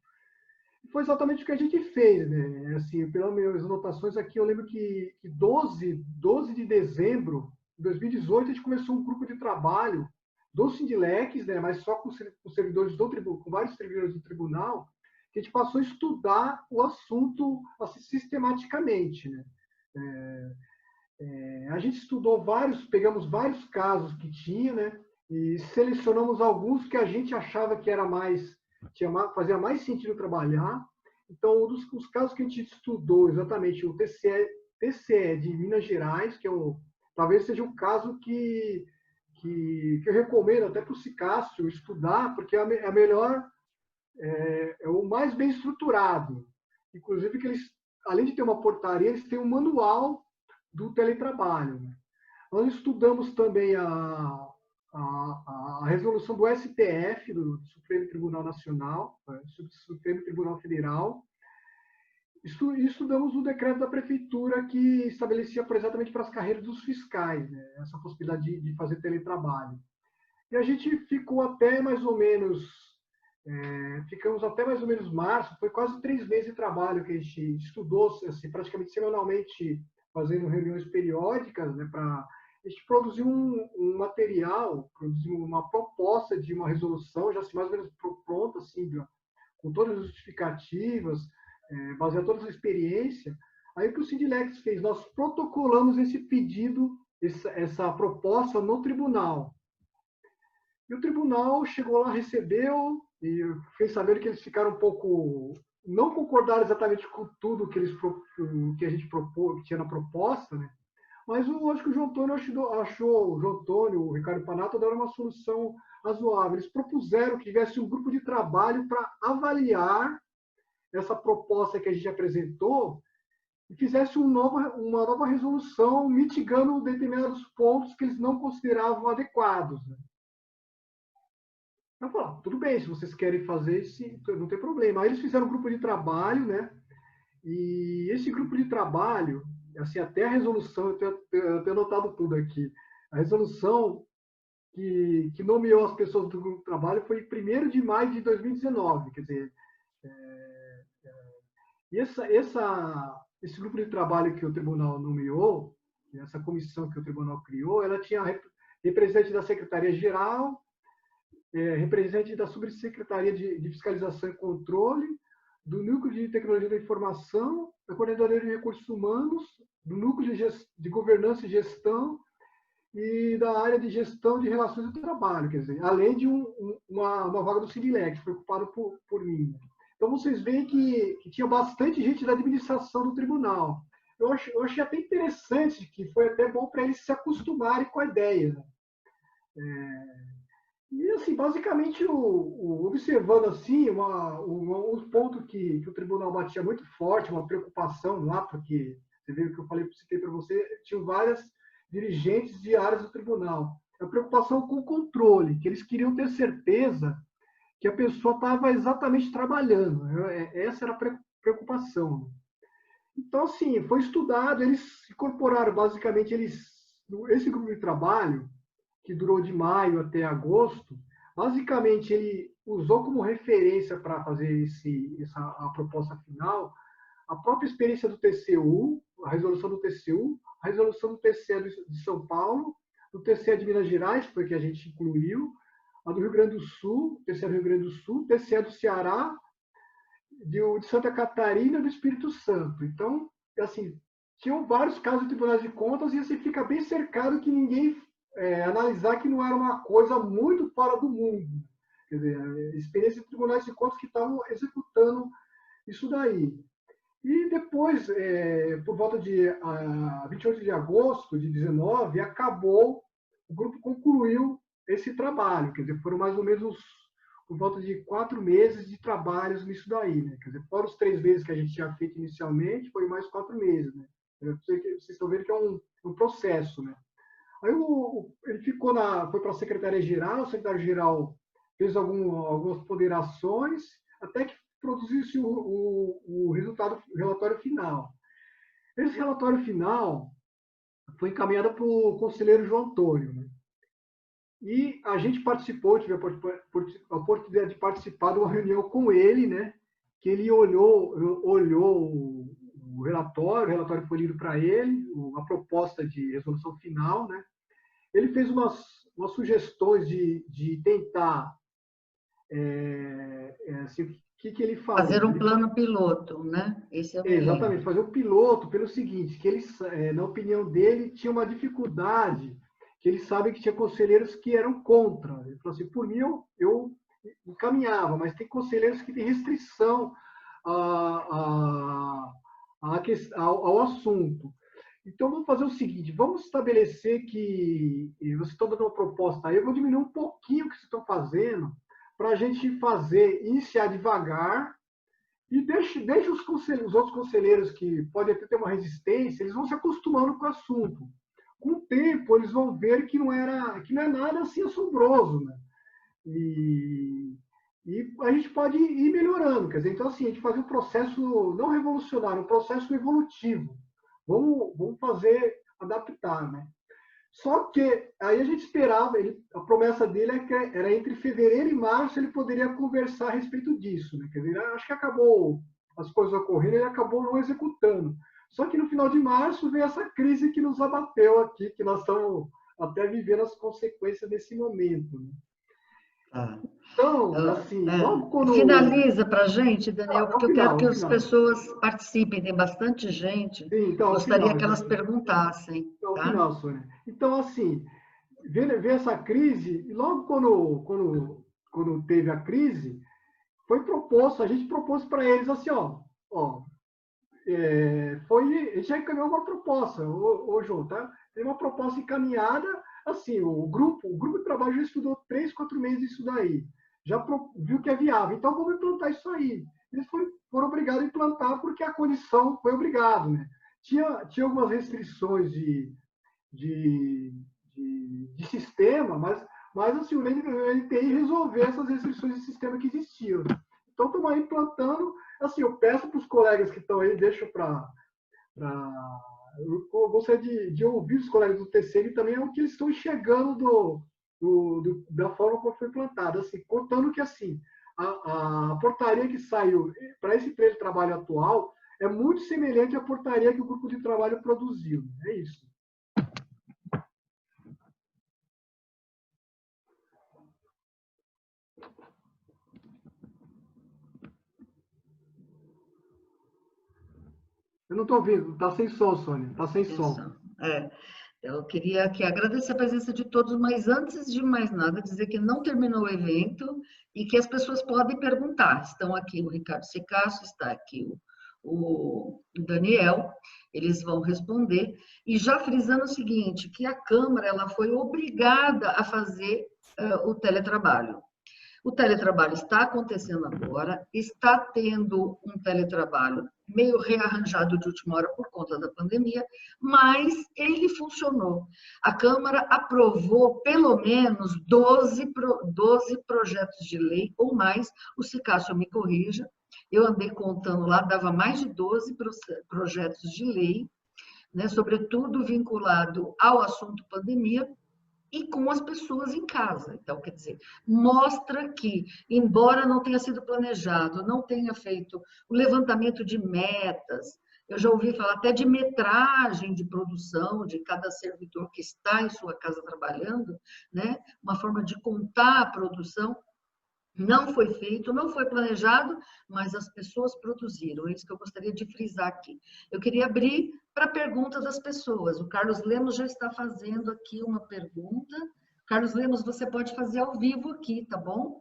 D: E foi exatamente o que a gente fez, né? Assim, pelas minhas anotações aqui, eu lembro que 12 de dezembro de 2018, a gente começou um grupo de trabalho do Sindilex, né? Mas só com servidores do tribunal, com vários servidores do tribunal, que a gente passou a estudar o assunto assim, sistematicamente, né? A gente estudou pegamos vários casos que tinha, né? E selecionamos alguns que a gente achava que fazia mais sentido trabalhar, Então, os casos que a gente estudou, exatamente o TCE de Minas Gerais, que talvez seja um caso que eu recomendo até para o Cicácio estudar, porque é a melhor, é o mais bem estruturado. Inclusive, que eles, além de ter uma portaria, eles têm um manual do teletrabalho. Nós estudamos também a resolução do STF, do Supremo Tribunal Nacional, Supremo Tribunal Federal. Estudamos o decreto da prefeitura que estabelecia exatamente para as carreiras dos fiscais, né, essa possibilidade de fazer teletrabalho. E a gente ficou até mais ou menos, ficamos até mais ou menos março, foi quase 3 meses de trabalho que a gente estudou, assim, praticamente semanalmente, fazendo reuniões periódicas, né, para a gente produzir um material, produzir uma proposta de uma resolução, já assim, mais ou menos pronta, assim, com todas as justificativas, baseado em toda essa experiência. Aí o que o Sindilex fez? Nós protocolamos esse pedido, essa proposta no tribunal. E o tribunal chegou lá, recebeu, e fez saber que eles ficaram um pouco... Não concordaram exatamente com tudo que a gente propôs, que tinha na proposta, né? Mas eu acho que o João Antônio achou, o João Antônio, o Ricardo Panato, deram uma solução razoável. Eles propuseram que tivesse um grupo de trabalho para avaliar essa proposta que a gente apresentou e fizesse uma nova resolução mitigando determinados pontos que eles não consideravam adequados. Né? Então, falaram, tudo bem, se vocês querem fazer isso, não tem problema. Aí eles fizeram um grupo de trabalho, né? E esse grupo de trabalho, assim, até a resolução, eu tenho anotado tudo aqui, a resolução que nomeou as pessoas do grupo de trabalho foi em 1º de maio de 2019, quer dizer, e esse grupo de trabalho que o tribunal nomeou, essa comissão que o tribunal criou, ela tinha representante da Secretaria-Geral, representante da Subsecretaria de Fiscalização e Controle, do Núcleo de Tecnologia da Informação, da Coordenadoria de Recursos Humanos, do Núcleo de Governança e Gestão e da área de Gestão de Relações de Trabalho, quer dizer, além de uma vaga do Sindilex, que foi ocupado por mim. Então, vocês veem que tinha bastante gente da administração do tribunal. Eu achei até interessante, que foi até bom para eles se acostumarem com a ideia. Né? E, assim, basicamente, observando assim, um ponto que o tribunal batia muito forte, uma preocupação lá, porque você viu que eu citei para você, tinham várias dirigentes de áreas do tribunal. A preocupação com o controle, que eles queriam ter certeza que a pessoa estava exatamente trabalhando. Essa era a preocupação. Então, assim, foi estudado, eles incorporaram, basicamente, esse grupo de trabalho, que durou de maio até agosto, basicamente ele usou como referência para fazer a proposta final a própria experiência do TCU, a resolução do TCU, a resolução do TCE de São Paulo, do TCE de Minas Gerais, foi que a gente incluiu, a do Rio Grande do Sul, TCE do Rio Grande do Sul, TCE do Ceará, de Santa Catarina e do Espírito Santo. Então, assim, tinham vários casos de tribunais de contas e assim fica bem cercado que ninguém analisar que não era uma coisa muito fora do mundo. Quer dizer, a experiência de tribunais de contas que estavam executando isso daí. E depois, por volta de 28 de agosto de 19, o grupo concluiu esse trabalho. Quer dizer, foram mais ou menos por volta de 4 meses de trabalhos nisso daí. Né? Quer dizer, fora os 3 meses que a gente tinha feito inicialmente, foi mais 4 meses. Né? Vocês estão vendo que é um processo. Né? Aí ele foi para a Secretaria-Geral, o secretário-geral fez algumas ponderações, até que produziu-se o relatório final. Esse relatório final foi encaminhado para o conselheiro João Antônio. Né? E a gente participou, tive a oportunidade de participar de uma reunião com ele, né? Que ele olhou o relatório foi lido para ele, a proposta de resolução final, né? Ele fez umas sugestões de tentar, assim, o que ele falou?
A: Fazer um plano piloto, né? Esse é o
D: exatamente, fazer um piloto pelo seguinte, que ele, na opinião dele, tinha uma dificuldade, que ele sabe que tinha conselheiros que eram contra. Ele falou assim, por mim eu encaminhava, mas tem conselheiros que têm restrição ao assunto. Então, vamos fazer o seguinte, vamos estabelecer que vocês estão dando uma proposta aí, eu vou diminuir um pouquinho o que vocês estão fazendo, para a gente iniciar devagar, e deixa os outros conselheiros que podem até ter uma resistência, eles vão se acostumando com o assunto. Com o tempo, eles vão ver que não é nada assim assombroso, né? E a gente pode ir melhorando, quer dizer, então assim, a gente fazer um processo não revolucionário, um processo evolutivo. Vamos fazer, adaptar, né? Só que aí a gente esperava, a promessa dele era entre fevereiro e março ele poderia conversar a respeito disso, né? Quer dizer, acho que acabou as coisas ocorrendo, ele acabou não executando. Só que no final de março veio essa crise que nos abateu aqui, que nós estamos até vivendo as consequências desse momento, né? Então, assim, logo quando...
A: Finaliza para a gente, Daniel, porque eu quero que as
D: final.
A: pessoas participem, tem bastante gente.
D: Sim, então,
A: gostaria que elas perguntassem.
D: Então,
A: tá?
D: final, Sônia. Então, assim, vê essa crise, e logo quando teve a crise, a gente propôs para eles assim, a gente já encaminhou uma proposta, João, tá? Tem uma proposta encaminhada, assim, o grupo de trabalho já estudou 3, 4 meses isso daí, já viu que é viável, então vamos implantar isso aí. Eles foram obrigados a implantar porque a condição foi obrigado, né? Tinha algumas restrições de sistema, mas assim, o NTI resolveu essas restrições de sistema que existiam. Então, estamos aí implantando. Assim, eu peço para os colegas que estão aí, deixo para... Eu gostaria de ouvir os colegas do TCM também, o que eles estão enxergando da forma como foi implantada. Assim, contando que assim, a portaria que saiu para esse teletrabalho atual é muito semelhante à portaria que o grupo de trabalho produziu. É isso. Eu não estou ouvindo, está sem som, Sônia, está sem som.
A: Eu queria aqui agradecer a presença de todos, mas antes de mais nada, dizer que não terminou o evento e que as pessoas podem perguntar. Estão aqui o Ricardo Secasso, está aqui o Daniel, eles vão responder. E já frisando o seguinte, que a Câmara ela foi obrigada a fazer o teletrabalho. O teletrabalho está acontecendo agora, está tendo um teletrabalho meio rearranjado de última hora por conta da pandemia, mas ele funcionou. A Câmara aprovou pelo menos 12 projetos de lei ou mais, o Sicácio me corrija, eu andei contando lá, dava mais de 12 projetos de lei, né, sobretudo vinculado ao assunto pandemia, e com as pessoas em casa. Então, quer dizer, mostra que, embora não tenha sido planejado, não tenha feito o levantamento de metas, eu já ouvi falar até de metragem de produção de cada servidor que está em sua casa trabalhando, né? Uma forma de contar a produção. Não foi feito, não foi planejado, mas as pessoas produziram. É isso que eu gostaria de frisar aqui. Eu queria abrir para a pergunta das pessoas. O Carlos Lemos já está fazendo aqui uma pergunta. Carlos Lemos, você pode fazer ao vivo aqui, tá bom?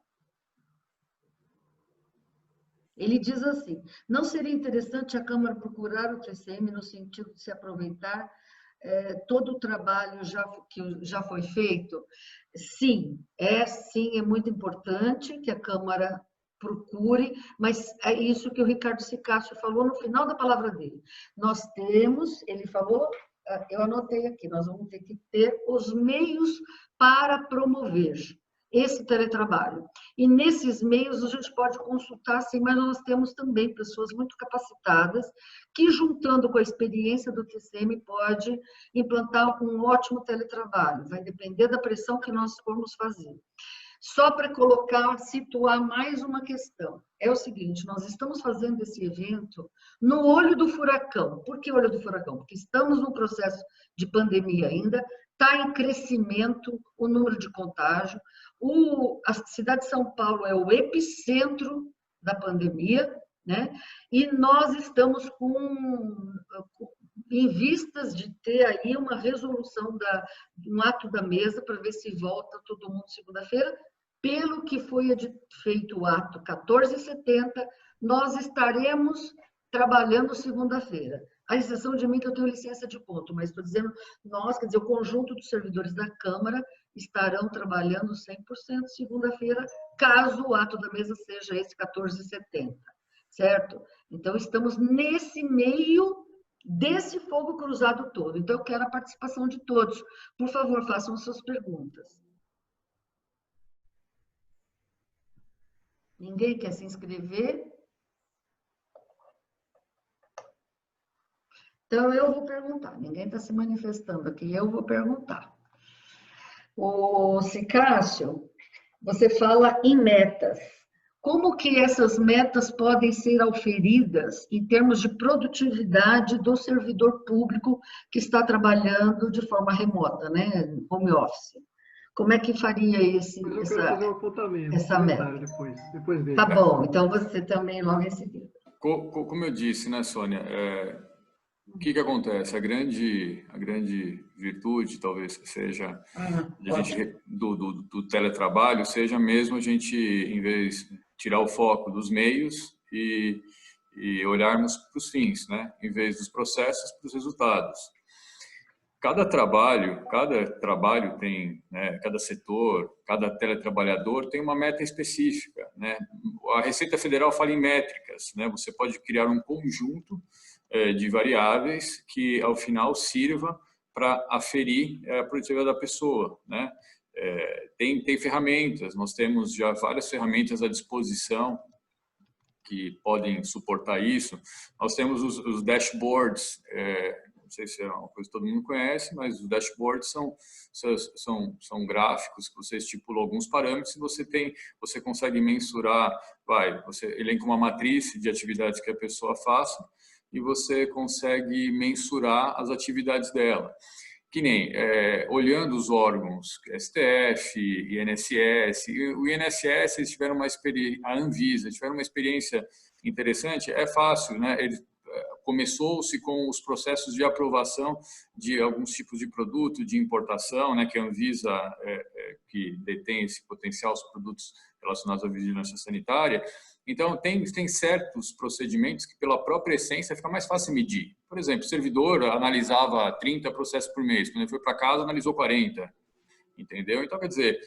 A: Ele diz assim, não seria interessante a Câmara procurar o TCM no sentido de se aproveitar todo o trabalho que já foi feito? Sim, é muito importante que a Câmara procure, mas é isso que o Ricardo Secasso falou no final da palavra dele. Nós temos, ele falou, eu anotei aqui, nós vamos ter que ter os meios para promover esse teletrabalho. E nesses meios a gente pode consultar, sim, mas nós temos também pessoas muito capacitadas que, juntando com a experiência do TCM, pode implantar um ótimo teletrabalho. Vai depender da pressão que nós formos fazer. Só para situar mais uma questão. É o seguinte, nós estamos fazendo esse evento no olho do furacão. Por que olho do furacão? Porque estamos num processo de pandemia ainda, está em crescimento o número de contágio. A cidade de São Paulo é o epicentro da pandemia, né? E nós estamos em vistas de ter aí uma resolução um ato da mesa para ver se volta todo mundo segunda-feira, pelo que foi feito o ato 1470, nós estaremos trabalhando segunda-feira. A exceção de mim, que eu tenho licença de ponto, mas estou dizendo nós, quer dizer, o conjunto dos servidores da Câmara estarão trabalhando 100% segunda-feira, caso o ato da mesa seja esse 1470, certo? Então, estamos nesse meio desse fogo cruzado todo. Então, eu quero a participação de todos. Por favor, façam suas perguntas. Ninguém quer se inscrever? Então, eu vou perguntar. Ninguém está se manifestando aqui, eu vou perguntar. O Cicácio, você fala em metas. Como que essas metas podem ser auferidas em termos de produtividade do servidor público que está trabalhando de forma remota, né? Home office. Como é que faria essa meta?
D: Depois dele.
A: Tá bom, então você também logo em seguida.
B: Como eu disse, né, Sônia, o que acontece? A grande virtude, talvez, seja do teletrabalho, seja mesmo a gente, em vez de tirar o foco dos meios e olharmos para os fins, né? Em vez dos processos, para os resultados. Cada trabalho tem, né, cada setor, cada teletrabalhador tem uma meta específica, né? A Receita Federal fala em métricas, né? Você pode criar um conjunto de variáveis que, ao final, sirva para aferir a produtividade da pessoa, né? Tem ferramentas, nós temos já várias ferramentas à disposição que podem suportar isso. Nós temos os dashboards, não sei se é uma coisa que todo mundo conhece, mas os dashboards são gráficos que você estipula alguns parâmetros e você consegue mensurar, você elenca uma matriz de atividades que a pessoa faça e você consegue mensurar as atividades dela. Que nem, olhando os órgãos, STF, INSS, o INSS, eles tiveram a Anvisa, tiveram uma experiência interessante, é fácil, né? Começou-se com os processos de aprovação de alguns tipos de produto, de importação, né, que a Anvisa, que detém esse potencial, os produtos relacionados à vigilância sanitária. Então, tem certos procedimentos que, pela própria essência, fica mais fácil medir. Por exemplo, o servidor analisava 30 processos por mês, quando ele foi para casa, analisou 40. Entendeu? Então, quer dizer,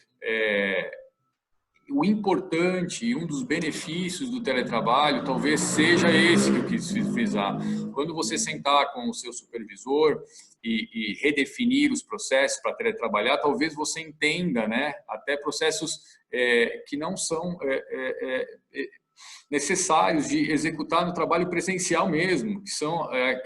B: o importante e um dos benefícios do teletrabalho talvez seja esse que eu quis frisar. Quando você sentar com o seu supervisor e redefinir os processos para teletrabalhar, talvez você entenda, né, até processos que não são necessários de executar no trabalho presencial mesmo, que são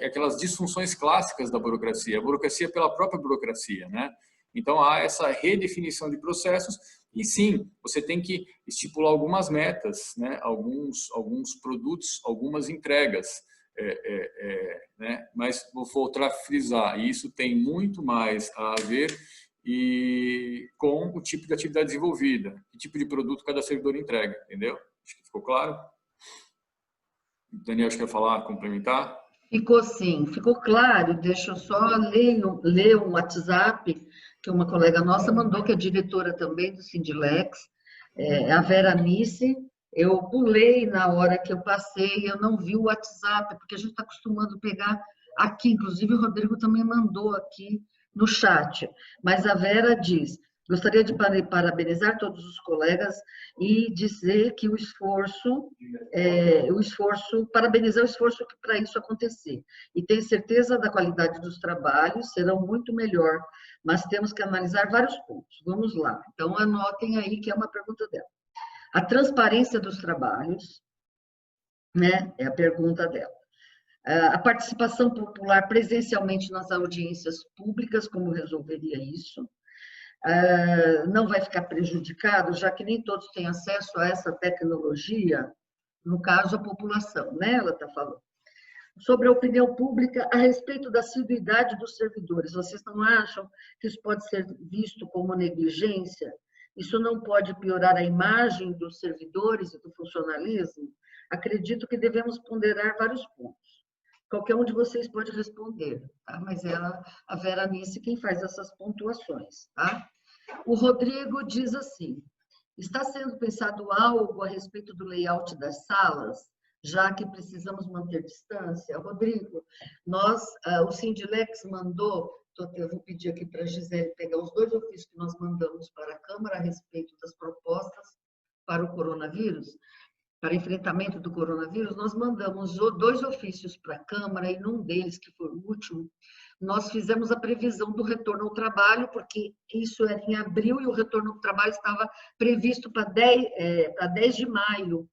B: aquelas disfunções clássicas da burocracia, a burocracia pela própria burocracia, né? Então, há essa redefinição de processos e, sim, você tem que estipular algumas metas, né? alguns produtos, algumas entregas, né? Mas vou voltar a frisar, isso tem muito mais a ver com o tipo de atividade desenvolvida, que tipo de produto cada servidor entrega, entendeu? Acho que ficou claro? Daniel, acho que quer falar, complementar?
A: Ficou sim, ficou claro. Deixa eu só ler um WhatsApp que uma colega nossa mandou, que é diretora também do Sindilex, a Vera Nice. Eu pulei na hora que eu passei, eu não vi o WhatsApp, porque a gente está acostumando a pegar aqui, inclusive o Rodrigo também mandou aqui no chat. Mas a Vera diz: gostaria de parabenizar todos os colegas e dizer que parabenizar o esforço para isso acontecer. E tenho certeza da qualidade dos trabalhos, serão muito melhor, mas temos que analisar vários pontos. Vamos lá. Então, anotem aí que é uma pergunta dela. A transparência dos trabalhos, né? É a pergunta dela. A participação popular presencialmente nas audiências públicas, como resolveria isso? Não vai ficar prejudicado, já que nem todos têm acesso a essa tecnologia, no caso, a população, né? Ela está falando. Sobre a opinião pública a respeito da assiduidade dos servidores, vocês não acham que isso pode ser visto como negligência? Isso não pode piorar a imagem dos servidores e do funcionalismo? Acredito que devemos ponderar vários pontos. Qualquer um de vocês pode responder, tá? Mas é a Vera Nice quem faz essas pontuações, tá? O Rodrigo diz assim: Está sendo pensado algo a respeito do layout das salas, já que precisamos manter distância? Rodrigo, o Sindilex mandou, eu vou pedir aqui para a Gisele pegar os 2 ofícios que nós mandamos para a Câmara a respeito das propostas para o coronavírus, para enfrentamento do coronavírus. Nós mandamos 2 ofícios para a Câmara e num deles, que foi o último, nós fizemos a previsão do retorno ao trabalho, porque isso era em abril e o retorno ao trabalho estava previsto para 10 de maio.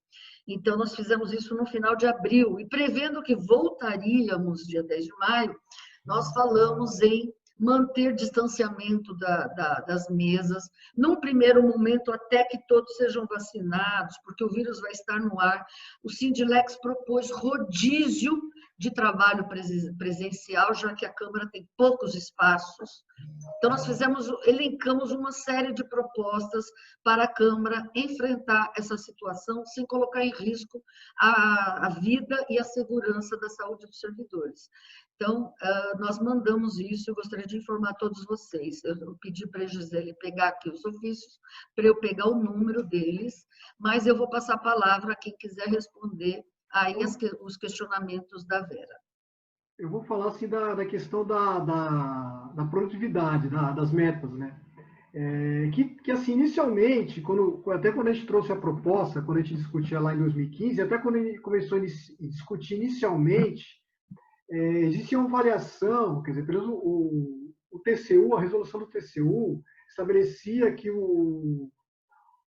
A: Então, nós fizemos isso no final de abril. E prevendo que voltaríamos dia 10 de maio, nós falamos em manter distanciamento das mesas, num primeiro momento, até que todos sejam vacinados, porque o vírus vai estar no ar. O Sindilex propôs rodízio de trabalho presencial, já que a Câmara tem poucos espaços. Então, nós elencamos uma série de propostas para a Câmara enfrentar essa situação sem colocar em risco a vida e a segurança da saúde dos servidores. Então, nós mandamos isso, eu gostaria de informar todos vocês. Eu pedi para a Gisele pegar aqui os ofícios, para eu pegar o número deles, mas eu vou passar a palavra a quem quiser responder aí os questionamentos da Vera.
D: Eu vou falar assim da questão da produtividade, das metas, né? Que assim, inicialmente, até quando a gente trouxe a proposta, quando a gente discutia lá em 2015, até quando a gente começou a discutir inicialmente, existia uma variação, quer dizer, o TCU, a resolução do TCU, estabelecia que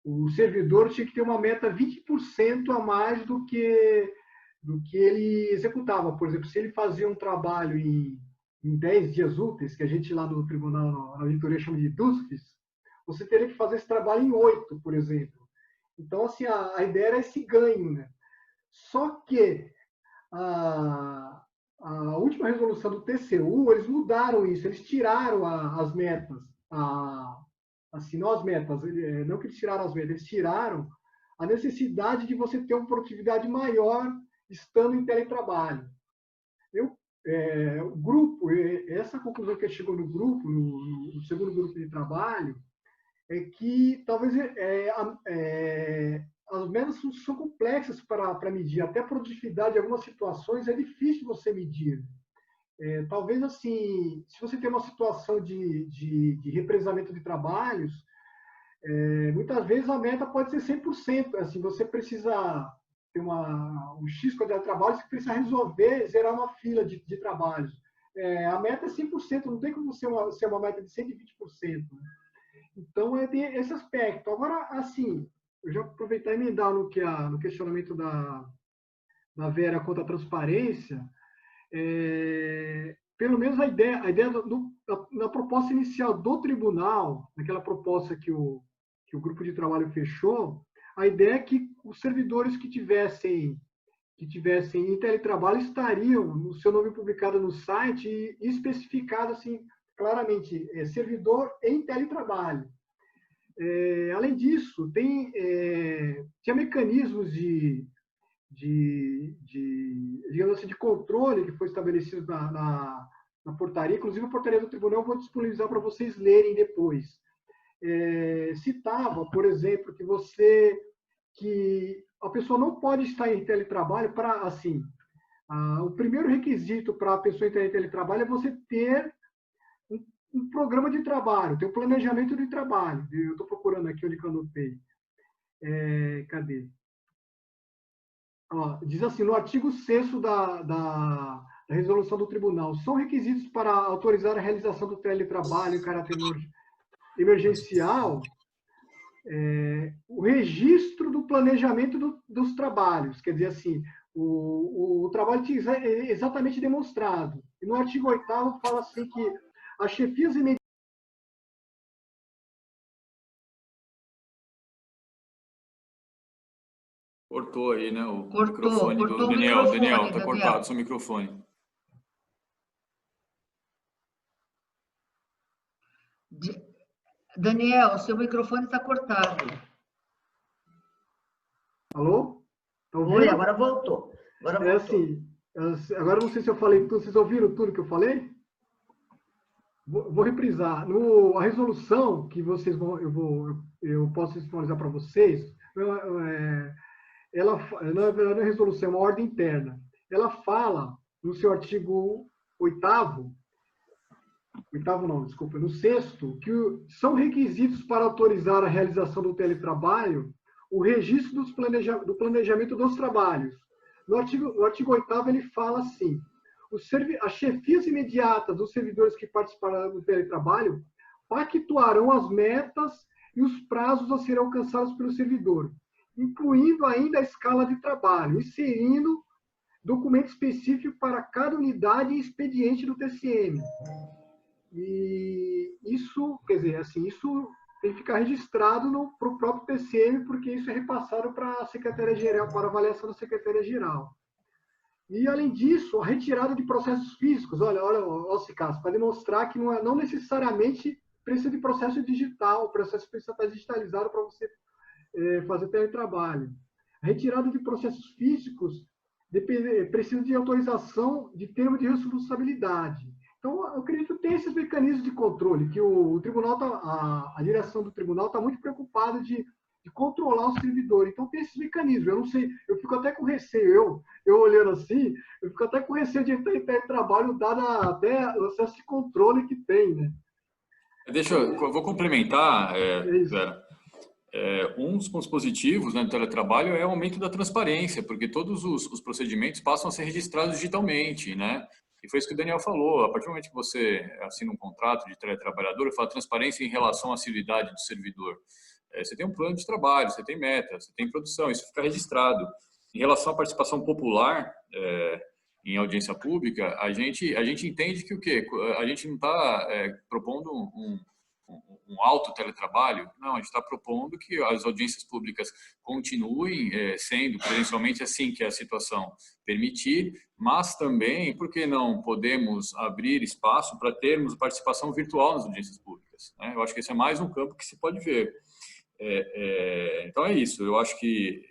D: o servidor tinha que ter uma meta 20% a mais do que ele executava. Por exemplo, se ele fazia um trabalho em 10 dias úteis, que a gente lá no tribunal, na auditoria, chama de DUSFs, você teria que fazer esse trabalho em 8, por exemplo. Então, assim, a ideia era esse ganho, né? Só que a última resolução do TCU, eles mudaram isso, eles tiraram as metas, assim, não as metas, não que eles tiraram as metas, eles tiraram a necessidade de você ter uma produtividade maior estando em teletrabalho. O grupo, essa conclusão que chegou no grupo, no segundo grupo de trabalho, é que talvez as metas são complexas para medir. Até a produtividade, em algumas situações, é difícil você medir. Talvez, assim, se você tem uma situação de represamento de trabalhos, muitas vezes a meta pode ser 100%. Assim, você precisa ter um X quantidade de trabalhos, você precisa resolver, zerar uma fila de trabalhos. A meta é 100%, não tem como ser uma meta de 120%. Né? Então, tem esse aspecto. Agora, assim, eu já aproveitar e emendar no questionamento da Vera quanto à transparência, pelo menos a ideia na proposta inicial do tribunal, naquela proposta que o grupo de trabalho fechou, a ideia é que os servidores que tivessem em teletrabalho estariam no seu nome publicado no site e especificado assim, claramente, servidor em teletrabalho. Além disso, tinha mecanismos digamos assim, de controle que foi estabelecido na portaria. Inclusive, a portaria do tribunal eu vou disponibilizar para vocês lerem depois. Citava, por exemplo, que a pessoa não pode estar em teletrabalho para, assim, o primeiro requisito para a pessoa estar em teletrabalho é você ter um programa de trabalho, ter um planejamento de trabalho. Eu estou procurando aqui onde eu anotei. Cadê? Diz assim, no artigo 6º da resolução do tribunal, são requisitos para autorizar a realização do teletrabalho em caráter emergencial, o registro do planejamento dos trabalhos, quer dizer assim, o trabalho é exatamente demonstrado. E no artigo 8º fala assim que as chefias imediatas.
B: Cortou aí, né? O
A: Cortou
B: microfone do Daniel. Daniel, tá cortado seu microfone.
A: Daniel, seu microfone está cortado.
D: Alô?
A: Oi, agora voltou.
D: Assim, agora não sei se eu falei tudo. Vocês ouviram tudo que eu falei? Vou reprisar. A resolução que vocês vão, eu posso disponibilizar para vocês, ela, na verdade, a resolução é uma ordem interna. Ela fala, no seu artigo 8º, não, desculpa, no 6º, que são requisitos para autorizar a realização do teletrabalho o registro do planejamento dos trabalhos. No artigo 8º, ele fala assim: as chefias imediatas dos servidores que participarão do teletrabalho pactuarão as metas e os prazos a serem alcançados pelo servidor, incluindo ainda a escala de trabalho, inserindo documento específico para cada unidade e expediente do TCM. E isso, quer dizer, assim, isso tem que ficar registrado para o próprio TCM, porque isso é repassado para a Secretaria-Geral, para a avaliação da Secretaria-Geral. E, além disso, a retirada de processos físicos. Olha, Cicas, para demonstrar que não necessariamente precisa de processo digital, o processo precisa estar digitalizado para você fazer teletrabalho. A retirada de processos físicos precisa de autorização de termo de responsabilidade. Então, eu acredito que tem esses mecanismos de controle, que o tribunal, a direção do tribunal está muito preocupada de controlar o servidor. Então, tem esses mecanismos. Eu não sei, eu fico até com receio, eu olhando assim, eu fico até com receio de entrar em teletrabalho, dado até o excesso de controle que tem, né?
B: Eu vou complementar, Vera. Um dos pontos positivos, né, do teletrabalho é o aumento da transparência, porque todos os procedimentos passam a ser registrados digitalmente, né? E foi isso que o Daniel falou. A partir do momento que você assina um contrato de teletrabalhador, fala transparência em relação à assiduidade do servidor. Você tem um plano de trabalho, você tem metas, você tem produção, isso fica registrado. Em relação à participação popular em audiência pública, a gente entende que o quê? A gente não está propondo um alto teletrabalho, não, a gente está propondo que as audiências públicas continuem sendo presencialmente assim que a situação permitir, mas também, por que não podemos abrir espaço para termos participação virtual nas audiências públicas, né? Eu acho que esse é mais um campo que se pode ver. Então é isso, eu acho que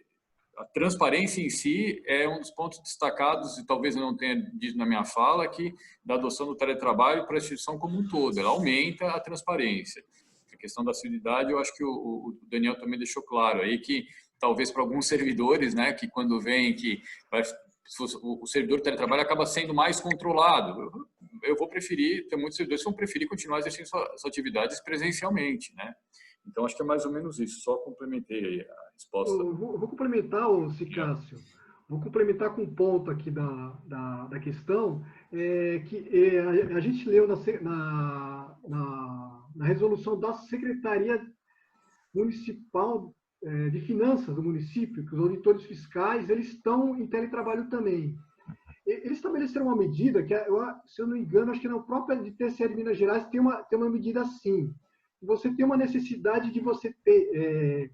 B: a transparência em si é um dos pontos destacados, e talvez eu não tenha dito na minha fala, que da adoção do teletrabalho para a instituição como um todo, ela aumenta a transparência. A questão da assiduidade, eu acho que o Daniel também deixou claro aí que talvez para alguns servidores, né, que quando vem que o servidor do teletrabalho acaba sendo mais controlado. Eu vou preferir, tem muitos servidores que vão preferir continuar exercendo suas atividades presencialmente, né? Então, acho que é mais ou menos isso. Só complementei aí a resposta.
D: Eu vou complementar, Cicácio. Vou complementar com um ponto aqui da questão, que a gente leu na resolução da Secretaria Municipal de Finanças do município, que os auditores fiscais eles estão em teletrabalho também. Eles estabeleceram uma medida que, se eu não me engano, acho que na própria de TCE de Minas Gerais tem uma medida assim. Você tem uma necessidade de você ter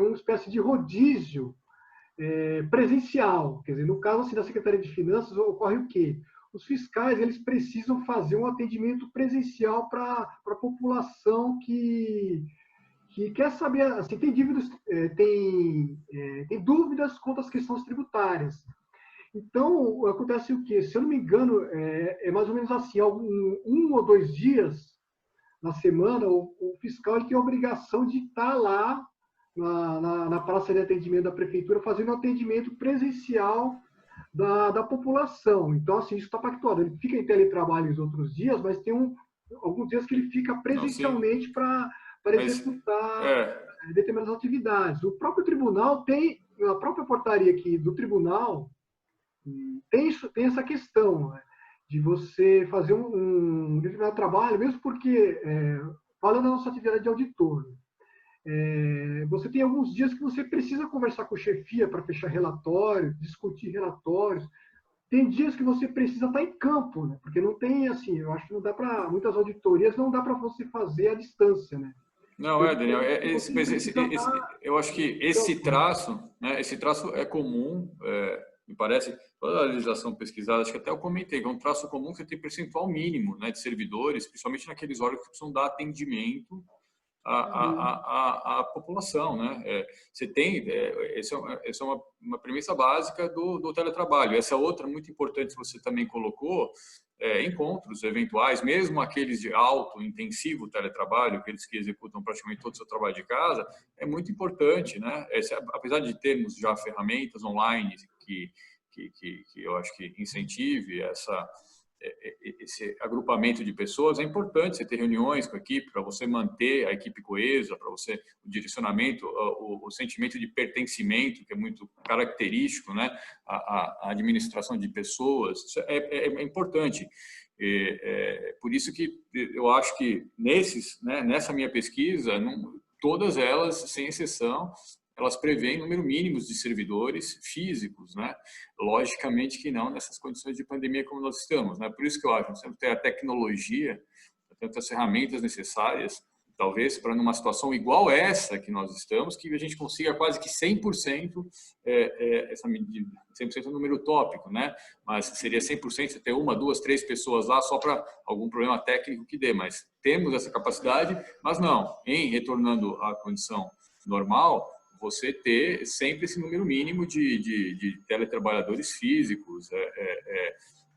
D: uma espécie de rodízio presencial. Quer dizer, no caso assim, da Secretaria de Finanças, ocorre o quê? Os fiscais eles precisam fazer um atendimento presencial para a população que quer saber, assim, tem dívidas, tem dúvidas quanto às questões tributárias. Então, acontece o quê? Se eu não me engano, é mais ou menos assim, um ou 2 dias na semana, o fiscal ele tem a obrigação de estar lá na praça de atendimento da prefeitura, fazendo um atendimento presencial da população. Então, assim, isso está pactuado. Ele fica em teletrabalho os outros dias, mas tem alguns dias que ele fica presencialmente para executar determinadas atividades. O próprio tribunal tem, a própria portaria aqui do tribunal, tem essa questão, né, de você fazer um determinado trabalho, mesmo porque, falando da nossa atividade de auditor, você tem alguns dias que você precisa conversar com chefia para fechar relatórios, discutir relatórios. Tem dias que você precisa estar em campo, né? Porque não tem, assim, eu acho que não dá para, muitas auditorias não dá para você fazer à distância, né?
B: Não, Daniel, eu acho que esse traço, né, esse traço é comum, me parece, toda a legislação pesquisada, acho que até eu comentei, que é um traço comum que você tem percentual mínimo, né, de servidores, principalmente naqueles órgãos que precisam dar atendimento a população, né? Você tem, essa é uma premissa básica do teletrabalho. Essa outra, muito importante, você também colocou, encontros eventuais, mesmo aqueles de alto, intensivo teletrabalho, aqueles que executam praticamente todo o seu trabalho de casa, é muito importante, né? Apesar de termos já ferramentas online que eu acho que incentive esse agrupamento de pessoas, é importante você ter reuniões com a equipe para você manter a equipe coesa, para você o direcionamento, o sentimento de pertencimento, que é muito característico, né? A administração de pessoas, isso é importante. Por isso que eu acho que nessa minha pesquisa, todas elas, sem exceção, elas prevêem número mínimo de servidores físicos, né? Logicamente que não nessas condições de pandemia como nós estamos, né? Por isso que eu acho que nós temos que ter a tecnologia, tantas ferramentas necessárias, talvez para numa situação igual essa que nós estamos, que a gente consiga quase que 100%, essa medida, 100% é um número utópico, né? Mas seria 100% você ter 1, 2, 3 pessoas lá só para algum problema técnico que dê, mas temos essa capacidade, mas não, retornando à condição normal, você ter sempre esse número mínimo de teletrabalhadores físicos.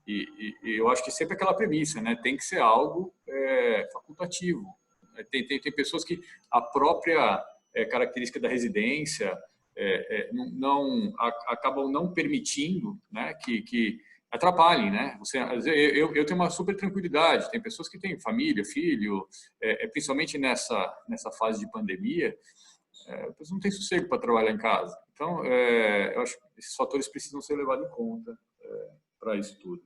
B: E eu acho que sempre aquela premissa, né? Tem que ser algo facultativo. Tem pessoas que a própria característica da residência acabam não permitindo, né, que atrapalhem, né? Eu tenho uma super tranquilidade. Tem pessoas que têm família, filho, principalmente nessa fase de pandemia, a pessoa não tem sossego para trabalhar em casa. Então, eu acho que esses fatores precisam ser levados em conta para isso tudo.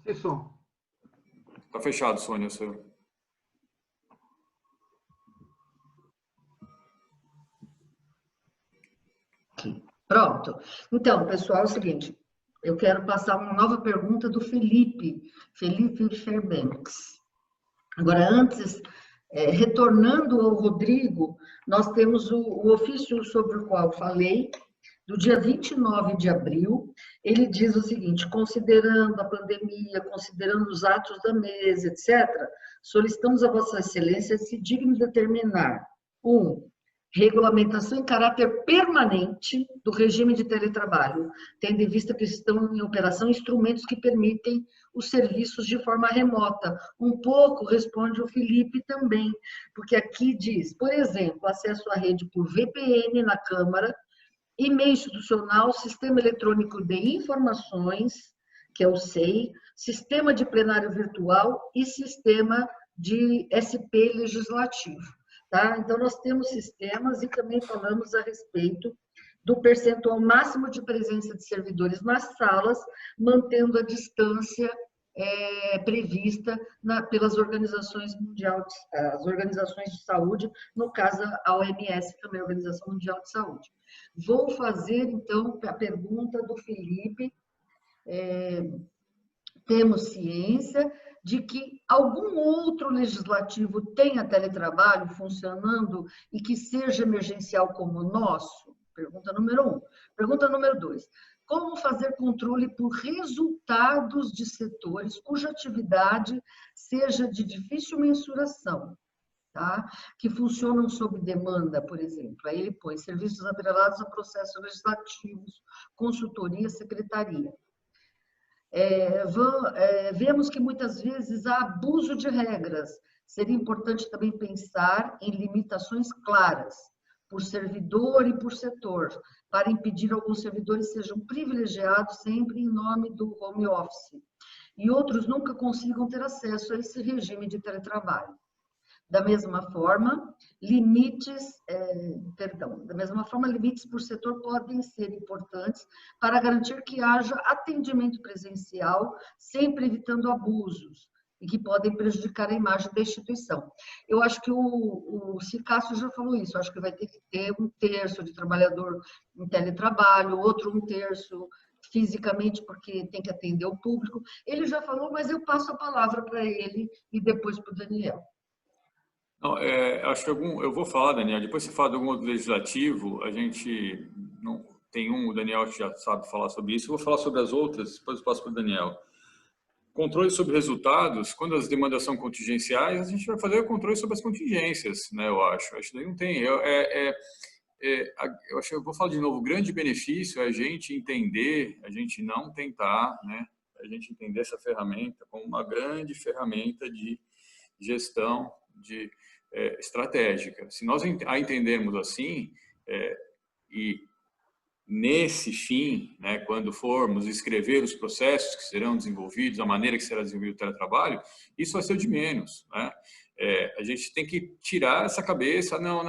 B: Está fechado, Sônia, o seu.
A: Pronto. Então, pessoal, é o seguinte, eu quero passar uma nova pergunta do Felipe Fairbanks. Agora, antes, retornando ao Rodrigo, nós temos o ofício sobre o qual falei, do dia 29 de abril, ele diz o seguinte: considerando a pandemia, considerando os atos da mesa, etc., solicitamos a Vossa Excelência se digno determinar 1. Regulamentação em caráter permanente do regime de teletrabalho, tendo em vista que estão em operação instrumentos que permitem os serviços de forma remota. Um pouco responde o Felipe também, porque aqui diz, por exemplo, acesso à rede por VPN na Câmara, e-mail institucional, Sistema Eletrônico de Informações, que é o SEI, Sistema de Plenário Virtual e Sistema de SP Legislativo. Tá? Então, nós temos sistemas e também falamos a respeito do percentual máximo de presença de servidores nas salas, mantendo a distância prevista pelas organizações mundiais, as organizações de saúde, no caso a OMS, também a Organização Mundial de Saúde. Vou fazer, então, a pergunta do Felipe. Temos ciência de que algum outro legislativo tenha teletrabalho funcionando e que seja emergencial como o nosso? Pergunta número 1. Pergunta número 2. Como fazer controle por resultados de setores cuja atividade seja de difícil mensuração, tá? Que funcionam sob demanda, por exemplo. Aí ele põe serviços atrelados a processos legislativos, consultoria, secretaria. Vemos que muitas vezes há abuso de regras. Seria importante também pensar em limitações claras, por servidor e por setor, para impedir que alguns servidores sejam privilegiados sempre em nome do home office, e outros nunca consigam ter acesso a esse regime de teletrabalho. Da mesma forma, limites por setor podem ser importantes para garantir que haja atendimento presencial, sempre evitando abusos e que podem prejudicar a imagem da instituição. Eu acho que o Cicácio já falou isso, eu acho que vai ter que ter 1/3 de trabalhador em teletrabalho, outro 1/3 fisicamente, porque tem que atender o público. Ele já falou, mas eu passo a palavra para ele e depois para o Daniel.
B: Não, acho que eu vou falar, Daniel, depois você fala de algum outro legislativo, a gente não tem o Daniel que já sabe falar sobre isso, eu vou falar sobre as outras, depois eu passo para o Daniel. controle sobre resultados, quando as demandas são contingenciais, a gente vai fazer o controle sobre as contingências, né? Eu acho. Acho que daí não tem. Eu acho que eu vou falar de novo. O grande benefício é a gente entender, a gente não tentar, né? A gente entender essa ferramenta como uma grande ferramenta de gestão estratégica. Se nós a entendermos assim, e nesse fim, né, quando formos escrever os processos que serão desenvolvidos, a maneira que será desenvolvido o teletrabalho, isso vai ser o de menos, né? A gente tem que tirar essa cabeça, não,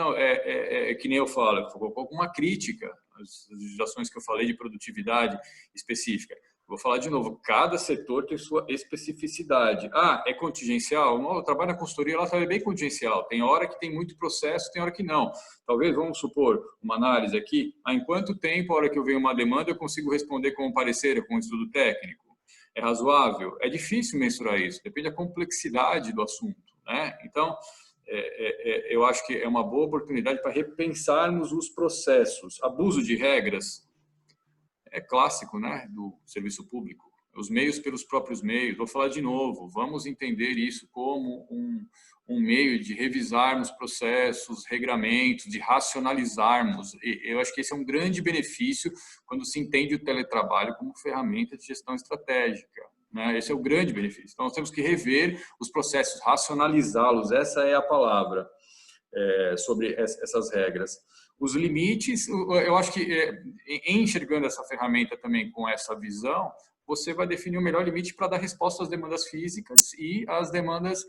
B: que nem eu falo, com uma crítica, as legislações que eu falei de produtividade específica. Vou falar de novo, cada setor tem sua especificidade. É contingencial? O trabalho na consultoria lá é bem contingencial. Tem hora que tem muito processo, tem hora que não. Talvez, vamos supor, uma análise aqui, em quanto tempo, a hora que eu venho uma demanda, eu consigo responder com um parecer, com um estudo técnico? É razoável? É difícil mensurar isso, depende da complexidade do assunto, né? Então, eu acho que é uma boa oportunidade para repensarmos os processos. Abuso de regras é clássico, né, do serviço público. Os meios pelos próprios meios. Vou falar de novo. Vamos entender isso como um meio de revisarmos processos, regramentos, de racionalizarmos. Eu acho que esse é um grande benefício quando se entende o teletrabalho como ferramenta de gestão estratégica, né? Esse é o grande benefício. Então, nós temos que rever os processos, racionalizá-los. Essa é a palavra sobre essas regras. Os limites, eu acho que enxergando essa ferramenta também com essa visão, você vai definir o melhor limite para dar resposta às demandas físicas e às demandas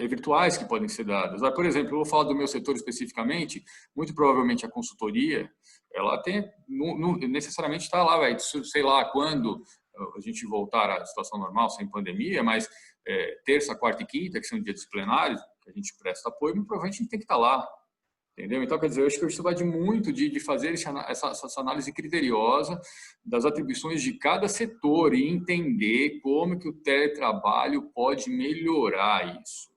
B: virtuais que podem ser dadas. Por exemplo, eu vou falar do meu setor especificamente, muito provavelmente a consultoria, ela tem, necessariamente está lá, sei lá quando a gente voltar à situação normal, sem pandemia, mas terça, quarta e quinta, que são dias disciplinares, que a gente presta apoio, mas provavelmente a gente tem que estar lá. Entendeu? Então, quer dizer, eu acho que isso vai de muito de fazer essa análise criteriosa das atribuições de cada setor e entender como que o teletrabalho pode melhorar isso.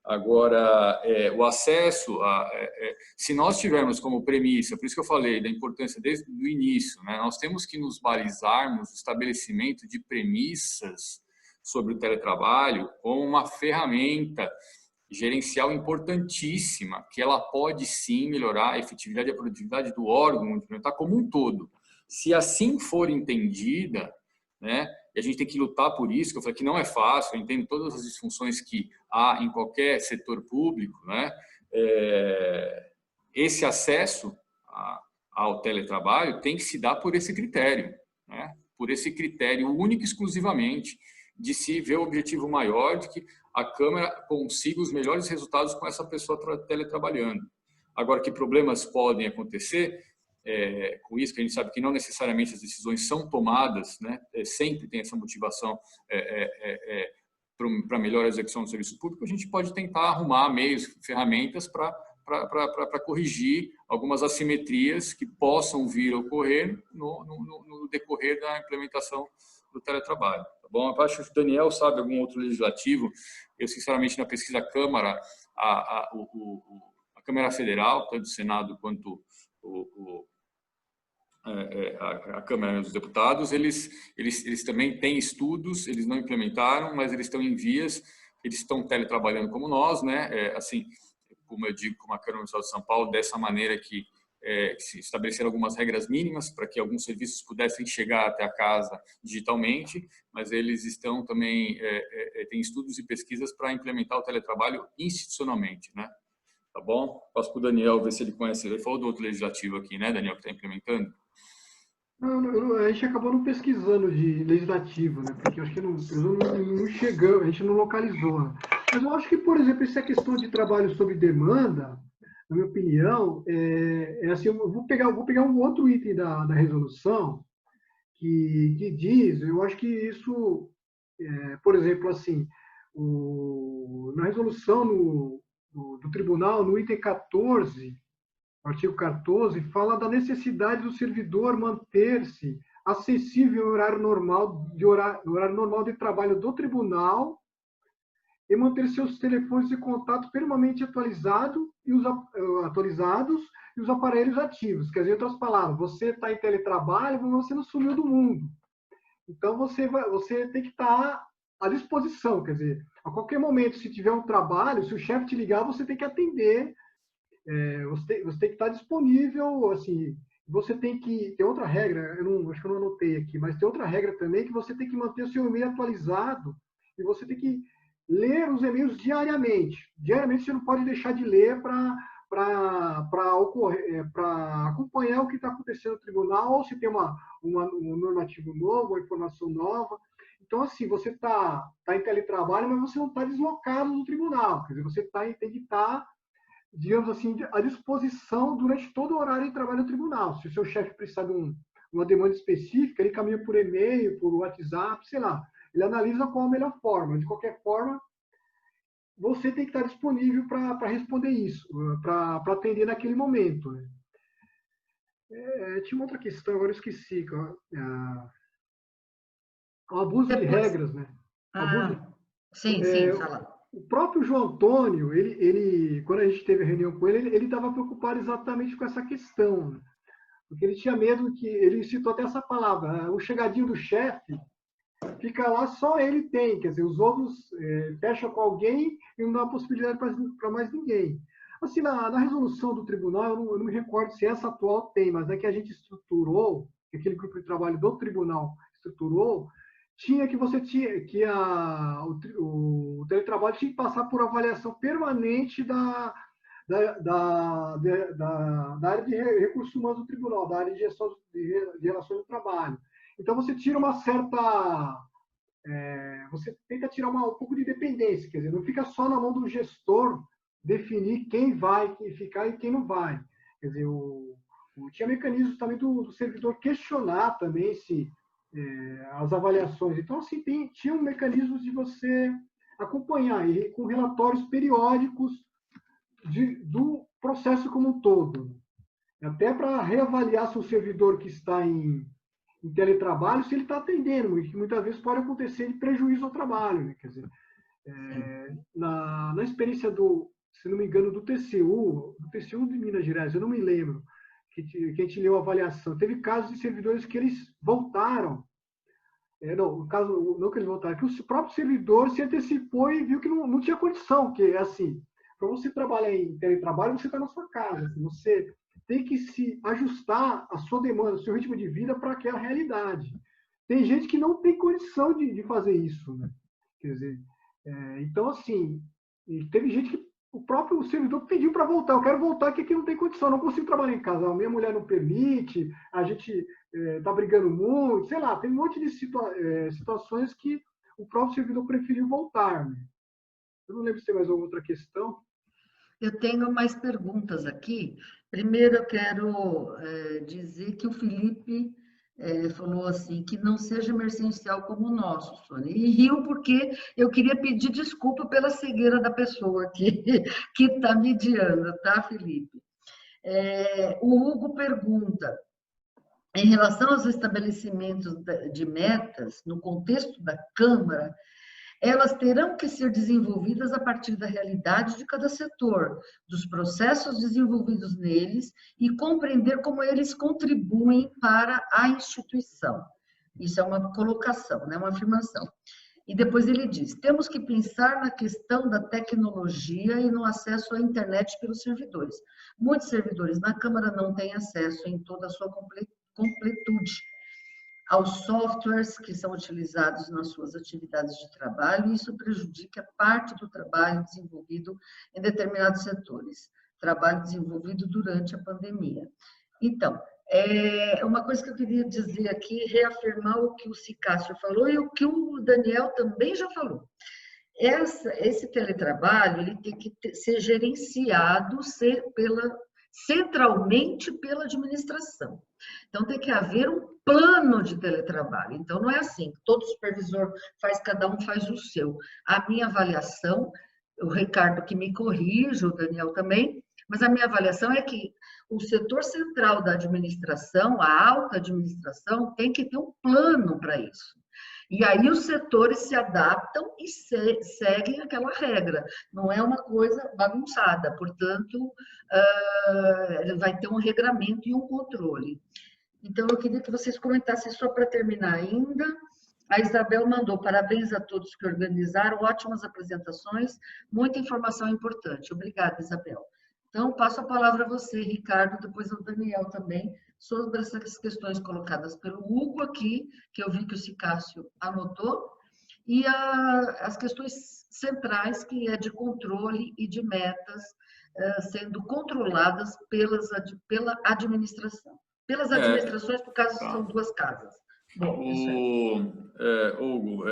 B: Agora, o acesso, se nós tivermos como premissa, por isso que eu falei da importância desde o início, né, nós temos que nos balizarmos no estabelecimento de premissas sobre o teletrabalho como uma ferramenta gerencial importantíssima, que ela pode sim melhorar a efetividade e a produtividade do órgão, implementar como um todo. Se assim for entendida, né, e a gente tem que lutar por isso, que eu falei que não é fácil, eu entendo todas as disfunções que há em qualquer setor público, né, esse acesso ao teletrabalho tem que se dar por esse critério, né, por esse critério único e exclusivamente, de se ver o objetivo maior de que a Câmara consiga os melhores resultados com essa pessoa teletrabalhando. Agora, que problemas podem acontecer com isso, que a gente sabe que não necessariamente as decisões são tomadas, né? Sempre tem essa motivação para melhor execução do serviço público, a gente pode tentar arrumar meios, ferramentas para corrigir algumas assimetrias que possam vir a ocorrer no decorrer da implementação do teletrabalho. Tá bom? Eu acho que o Daniel sabe algum outro legislativo. Eu, sinceramente, na pesquisa Câmara, a Câmara Federal, tanto o Senado quanto a Câmara dos Deputados, eles também têm estudos, eles não implementaram, mas eles estão em vias, eles estão teletrabalhando como nós, né? Assim, como eu digo, como a Câmara Municipal de São Paulo, dessa maneira que se estabeleceram algumas regras mínimas para que alguns serviços pudessem chegar até a casa digitalmente, mas eles estão também, têm estudos e pesquisas para implementar o teletrabalho institucionalmente, né? Tá bom? Passo para o Daniel, ver se ele conhece. Ele falou do outro legislativo aqui, né, Daniel, que está implementando?
D: A gente acabou não pesquisando de legislativo, né? Porque eu acho que não chegamos, a gente não localizou. Né? Mas eu acho que, por exemplo, essa questão de trabalho sob demanda, na minha opinião, assim, eu vou pegar um outro item da resolução que diz, eu acho que isso, por exemplo, assim, na resolução do tribunal, no item 14, o artigo 14, fala da necessidade do servidor manter-se acessível em horário normal de trabalho do tribunal e manter seus telefones de contato permanentemente atualizados e os aparelhos ativos. Quer dizer, em outras palavras, você está em teletrabalho, mas você não sumiu do mundo. Então, você tem que estar à disposição, quer dizer, a qualquer momento, se tiver um trabalho, se o chefe te ligar, você tem que atender, você tem que estar disponível, assim, você tem que, tem outra regra, acho que eu não anotei aqui, mas tem outra regra também, que você tem que manter o seu e-mail atualizado, e você tem que ler os e-mails diariamente. Diariamente você não pode deixar de ler para acompanhar o que está acontecendo no tribunal, ou se tem um normativo novo, uma informação nova. Então, assim, você está em teletrabalho, mas você não está deslocado do tribunal. Quer dizer, você tem que estar, digamos assim, à disposição durante todo o horário de trabalho no tribunal. Se o seu chefe precisar de uma demanda específica, ele caminha por e-mail, por WhatsApp, sei lá. Ele analisa qual a melhor forma. De qualquer forma, você tem que estar disponível para responder isso, para atender naquele momento. Né? Tinha uma outra questão, agora eu esqueci. O abuso de regras, né?
A: Sim, fala.
D: O próprio João Antônio, quando a gente teve a reunião com ele estava preocupado exatamente com essa questão, né? Porque ele tinha medo que, ele citou até essa palavra, o chegadinho do chefe fica lá, só ele tem, quer dizer, os outros fecham com alguém e não dá possibilidade para mais ninguém. Assim, na resolução do tribunal, eu não me recordo se essa atual tem, mas é que a gente estruturou, que aquele grupo de trabalho do tribunal estruturou, tinha que o teletrabalho tinha que passar por avaliação permanente da área de recursos humanos do tribunal, da área de gestão de relações do trabalho. Então, você tira uma certa... você tenta tirar um pouco de dependência, quer dizer, não fica só na mão do gestor definir quem vai ficar e quem não vai. Quer dizer, tinha mecanismos também do servidor questionar também as avaliações. Então, assim, tinha um mecanismo de você acompanhar, e com relatórios periódicos do processo como um todo. Até para reavaliar se o servidor que está em teletrabalho, se ele está atendendo, e que muitas vezes pode acontecer de prejuízo ao trabalho. Né? Quer dizer, na experiência se não me engano, do TCU de Minas Gerais, eu não me lembro, que a gente leu a avaliação, teve casos de servidores que eles voltaram, no caso, não que eles voltaram, que o próprio servidor se antecipou e viu que não tinha condição, que é assim, para você trabalhar em teletrabalho, você está na sua casa, assim, você tem que se ajustar a sua demanda, o seu ritmo de vida para aquela realidade. Tem gente que não tem condição de fazer isso, né? Quer dizer, então, assim, teve gente que o próprio servidor pediu para voltar. Eu quero voltar, que aqui não tem condição, não consigo trabalhar em casa. A minha mulher não permite, a gente está brigando muito, sei lá, tem um monte de situações que o próprio servidor preferiu voltar. Né? Eu não lembro se tem mais alguma outra questão.
A: Eu tenho mais perguntas aqui. Primeiro, eu quero dizer que o Felipe falou assim, que não seja emergencial como o nosso, Sônia. E riu porque eu queria pedir desculpa pela cegueira da pessoa que está mediando, tá, Felipe? O Hugo pergunta, em relação aos estabelecimentos de metas, no contexto da Câmara, elas terão que ser desenvolvidas a partir da realidade de cada setor, dos processos desenvolvidos neles e compreender como eles contribuem para a instituição. Isso é uma colocação, né? Uma afirmação. E depois ele diz, temos que pensar na questão da tecnologia e no acesso à internet pelos servidores. Muitos servidores na Câmara não têm acesso em toda a sua completude aos softwares que são utilizados nas suas atividades de trabalho, e isso prejudica parte do trabalho desenvolvido em determinados setores, trabalho desenvolvido durante a pandemia. Então, uma coisa que eu queria dizer aqui, reafirmar o que o Cicácio falou e o que o Daniel também já falou. Esse teletrabalho ele tem que ser gerenciado centralmente pela administração. Então, tem que haver um plano de teletrabalho. Então, não é assim, todo supervisor faz, cada um faz o seu. A minha avaliação, o Ricardo que me corrige, o Daniel também, mas a minha avaliação é que o setor central da administração, a alta administração, tem que ter um plano para isso. E aí os setores se adaptam e seguem aquela regra. Não é uma coisa bagunçada, portanto, vai ter um regramento e um controle. Então, eu queria que vocês comentassem, só para terminar ainda. A Isabel mandou parabéns a todos que organizaram, ótimas apresentações, muita informação importante. Obrigada, Isabel. Então, passo a palavra a você, Ricardo, depois ao Daniel também, sobre essas questões colocadas pelo Hugo aqui, que eu vi que o Cicácio anotou, e as questões centrais, que é de controle e de metas, sendo controladas pela administração. Pelas administrações, por causa
B: Tá.
A: são duas casas. Bom,
B: Hugo,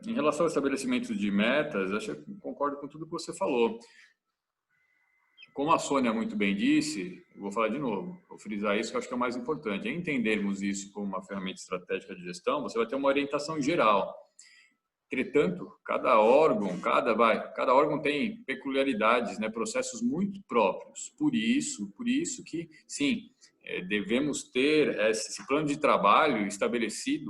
B: em relação ao estabelecimento de metas, acho que concordo com tudo que você falou. Como a Sônia muito bem disse, eu vou falar de novo, vou frisar isso que eu acho que é o mais importante. É entendermos isso como uma ferramenta estratégica de gestão, você vai ter uma orientação geral. Entretanto, cada órgão tem peculiaridades, né, processos muito próprios. Por isso que, sim, devemos ter esse plano de trabalho estabelecido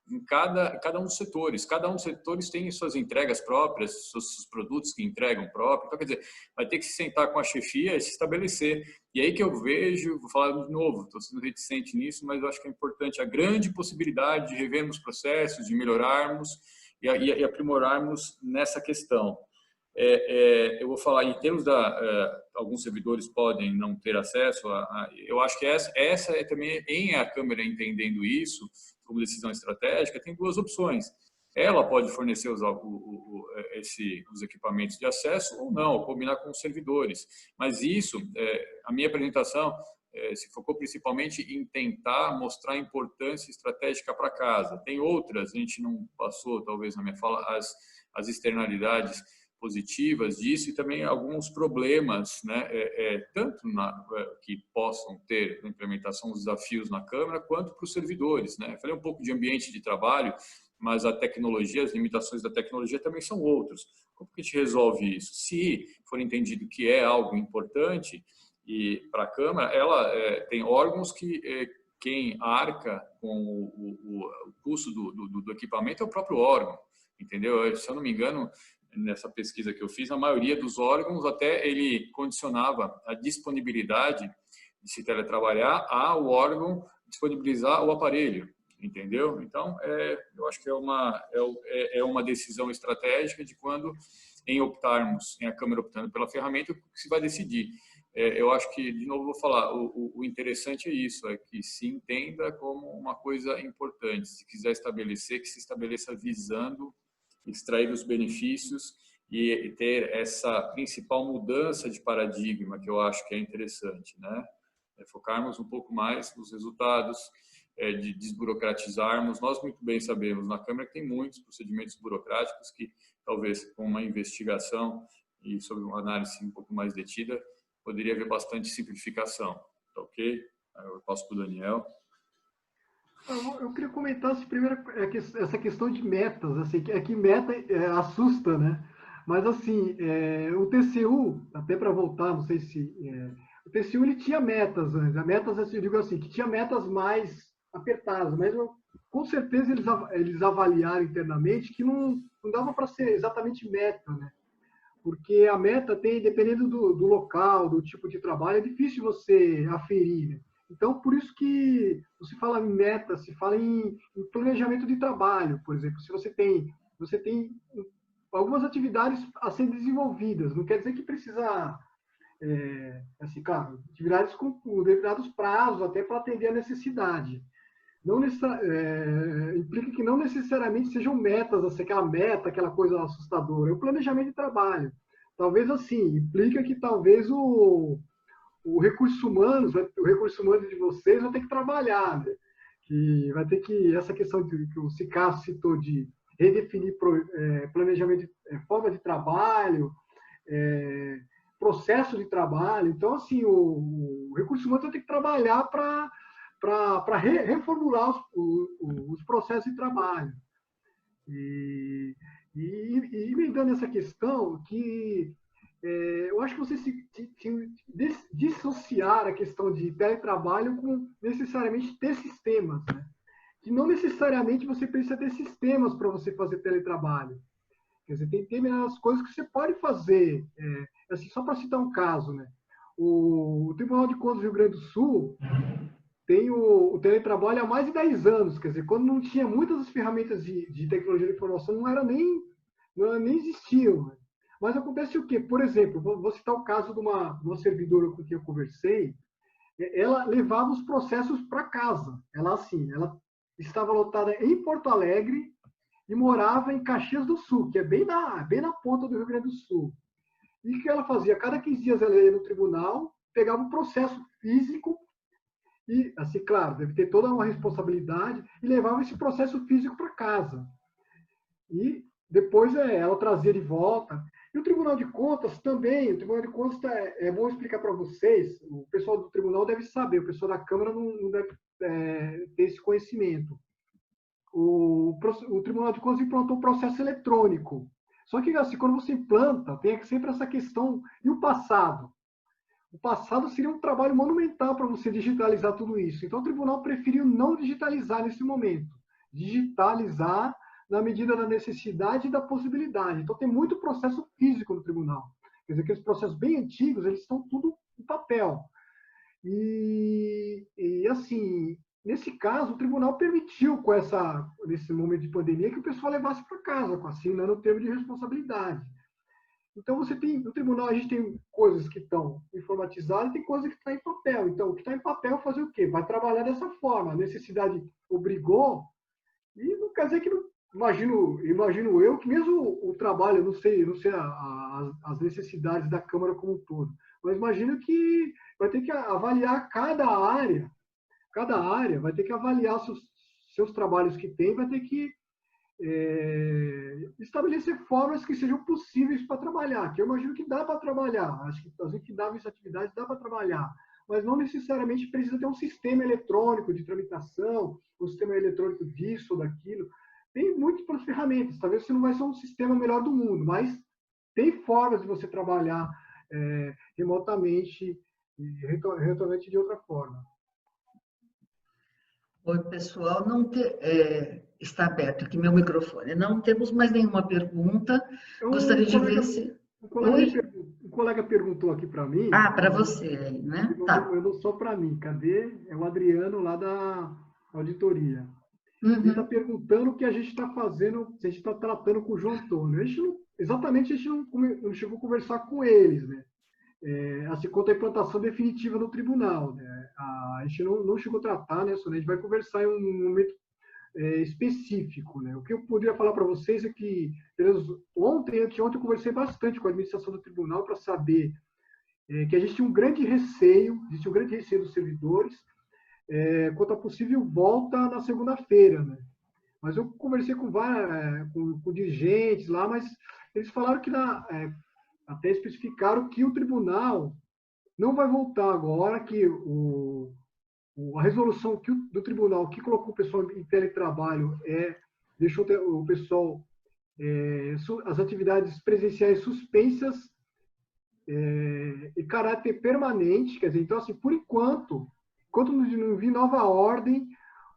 B: em cada um dos setores. Cada um dos setores tem suas entregas próprias, seus produtos que entregam próprios. Então, quer dizer, vai ter que se sentar com a chefia e se estabelecer. E aí que eu vejo, vou falar de novo, estou sendo reticente nisso, mas eu acho que é importante a grande possibilidade de revermos processos, de melhorarmos e aprimorarmos nessa questão. Eu vou falar em termos alguns servidores podem não ter acesso eu acho que essa é também, em a Câmara entendendo isso como decisão estratégica, tem duas opções. Ela pode fornecer os equipamentos de acesso ou não, ou combinar com os servidores. Mas isso, a minha apresentação se focou principalmente em tentar mostrar a importância estratégica para casa. Tem outras, a gente não passou, talvez, na minha fala, as externalidades positivas disso e também alguns problemas, né, tanto que possam ter na implementação os desafios na Câmara, quanto para os servidores. Né? Falei um pouco de ambiente de trabalho, mas a tecnologia, as limitações da tecnologia também são outras. Como que a gente resolve isso? Se for entendido que é algo importante, e para a Câmara, ela tem órgãos que quem arca com o custo do equipamento é o próprio órgão, entendeu? Se eu não me engano, nessa pesquisa que eu fiz, a maioria dos órgãos até ele condicionava a disponibilidade de se teletrabalhar ao órgão disponibilizar o aparelho, entendeu? Então, eu acho que é uma decisão estratégica de quando em a Câmara optando pela ferramenta, o que se vai decidir. Eu acho que, de novo, vou falar, o interessante é isso, é que se entenda como uma coisa importante. Se quiser estabelecer, que se estabeleça visando extrair os benefícios e ter essa principal mudança de paradigma que eu acho que é interessante, né? Focarmos um pouco mais nos resultados, de desburocratizarmos. Nós muito bem sabemos na Câmara que tem muitos procedimentos burocráticos que talvez com uma investigação e sob uma análise um pouco mais detida poderia haver bastante simplificação, tá ok? Eu passo para o Daniel.
D: Eu queria comentar primeiro essa questão de metas, assim, que meta assusta, né? Mas assim, o TCU, até para voltar, não sei se o TCU ele tinha metas, né? Metas, assim, eu digo assim, que tinha metas mais apertadas, mas com certeza eles avaliaram internamente que não dava para ser exatamente meta, né? Porque a meta tem, dependendo do local, do tipo de trabalho, é difícil você aferir, né? Então, por isso que você fala em meta, se fala em planejamento de trabalho, por exemplo. Se você tem algumas atividades a serem desenvolvidas, não quer dizer que precisa, assim, claro, atividades com determinados prazos, até para atender a necessidade. Não implica que não necessariamente sejam metas, assim, aquela coisa assustadora. É o planejamento de trabalho. Talvez, assim, implica que talvez o recurso humano de vocês vai ter que trabalhar, né? Que vai ter que, essa questão que o Cicácio citou de redefinir planejamento, forma de trabalho, processo de trabalho. Então, assim, o recurso humano vai ter que trabalhar para reformular os processos de trabalho. E emendando essa questão, que eu acho que você dissociar a questão de teletrabalho com necessariamente ter sistemas, né? Que não necessariamente você precisa ter sistemas para você fazer teletrabalho. Quer dizer, tem determinadas coisas que você pode fazer. Assim, só para citar um caso, né? O Tribunal de Contas do Rio Grande do Sul, tem o teletrabalho há mais de 10 anos, quer dizer, quando não tinha muitas das ferramentas de tecnologia de informação, não existiam. Mas acontece o quê? Por exemplo, vou citar o caso de uma servidora com quem eu conversei, ela levava os processos para casa. Ela estava lotada em Porto Alegre e morava em Caxias do Sul, que é bem na ponta do Rio Grande do Sul. E o que ela fazia? Cada 15 dias ela ia no tribunal, pegava um processo físico e, assim, claro, deve ter toda uma responsabilidade, e levava esse processo físico para casa. E depois ela trazia de volta. E o Tribunal de Contas também, o Tribunal de Contas é bom explicar para vocês, o pessoal do Tribunal deve saber, o pessoal da Câmara não deve ter esse conhecimento. O Tribunal de Contas implantou o processo eletrônico. Só que, assim, quando você implanta, tem sempre essa questão, e o passado? O passado seria um trabalho monumental para você digitalizar tudo isso. Então, o tribunal preferiu não digitalizar nesse momento. Digitalizar na medida da necessidade e da possibilidade. Então, tem muito processo físico no tribunal. Quer dizer, aqueles processos bem antigos, eles estão tudo em papel. E assim, nesse caso, o tribunal permitiu, nesse momento de pandemia, que o pessoal levasse para casa, assinando o termo de responsabilidade. Então, no tribunal, a gente tem coisas que estão informatizadas e tem coisas que estão em papel. Então, o que está em papel fazer o quê? Vai trabalhar dessa forma. A necessidade obrigou, e não quer dizer que não. Imagino eu que mesmo o trabalho, não sei as necessidades da Câmara como um todo, mas imagino que vai ter que avaliar cada área vai ter que avaliar seus trabalhos que tem, vai ter que estabelecer formas que sejam possíveis para trabalhar, que eu imagino que dá para trabalhar, acho que as entidades atividades dá para trabalhar, mas não necessariamente precisa ter um sistema eletrônico de tramitação, um sistema eletrônico disso ou daquilo. Tem muitas ferramentas, talvez você não vai ser um sistema melhor do mundo, mas tem formas de você trabalhar remotamente e remotamente de outra forma.
A: Oi, pessoal, está aberto aqui meu microfone. Não temos mais nenhuma pergunta. Gostaria de ver se...
D: Um colega perguntou aqui para mim.
A: Ah, para você aí, né?
D: Tá. Não só para mim. Cadê? É o Adriano, lá da auditoria.
A: Uhum.
D: Ele está perguntando o que a gente está fazendo, se a gente está tratando com o João Antônio. A gente não chegou a conversar com eles, né? Assim, quanto à implantação definitiva no tribunal, né? A gente não chegou a tratar, né, Sônia? A gente vai conversar em um momento específico, né? O que eu poderia falar para vocês é que ontem eu conversei bastante com a administração do tribunal para saber que existe um grande receio dos servidores quanto à possível volta na segunda-feira, né? Mas eu conversei com dirigentes lá, mas eles falaram que até especificaram que o tribunal não vai voltar agora, que a resolução do tribunal que colocou o pessoal em teletrabalho deixou o pessoal, as atividades presenciais suspensas em caráter permanente, quer dizer, então, assim, por enquanto não vir nova ordem,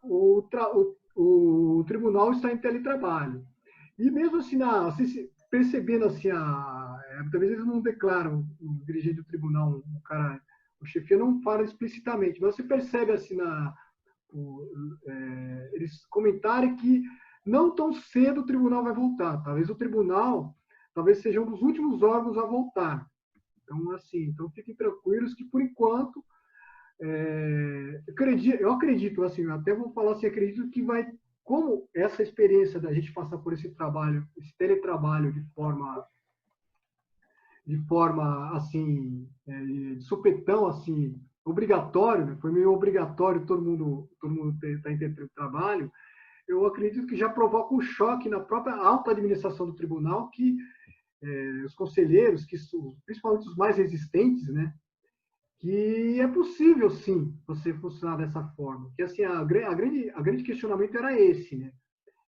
D: o tribunal está em teletrabalho. E mesmo assim, percebendo assim, talvez eles não declaram, o dirigente do tribunal, o chefia não fala explicitamente, mas você percebe assim, eles comentarem que não tão cedo o tribunal vai voltar. Talvez o tribunal seja um dos últimos órgãos a voltar. Então, assim, fiquem tranquilos que, por enquanto, eu acredito, assim, até vou falar assim, acredito que como essa experiência da gente passar por esse teletrabalho de forma assim, de supetão, assim, obrigatório, né? Foi meio obrigatório todo mundo estar em teletrabalho, eu acredito que já provoca um choque na própria alta administração do tribunal, que os conselheiros, principalmente os mais resistentes, né? Que é possível, sim, você funcionar dessa forma. Que assim, a grande questionamento era esse, né?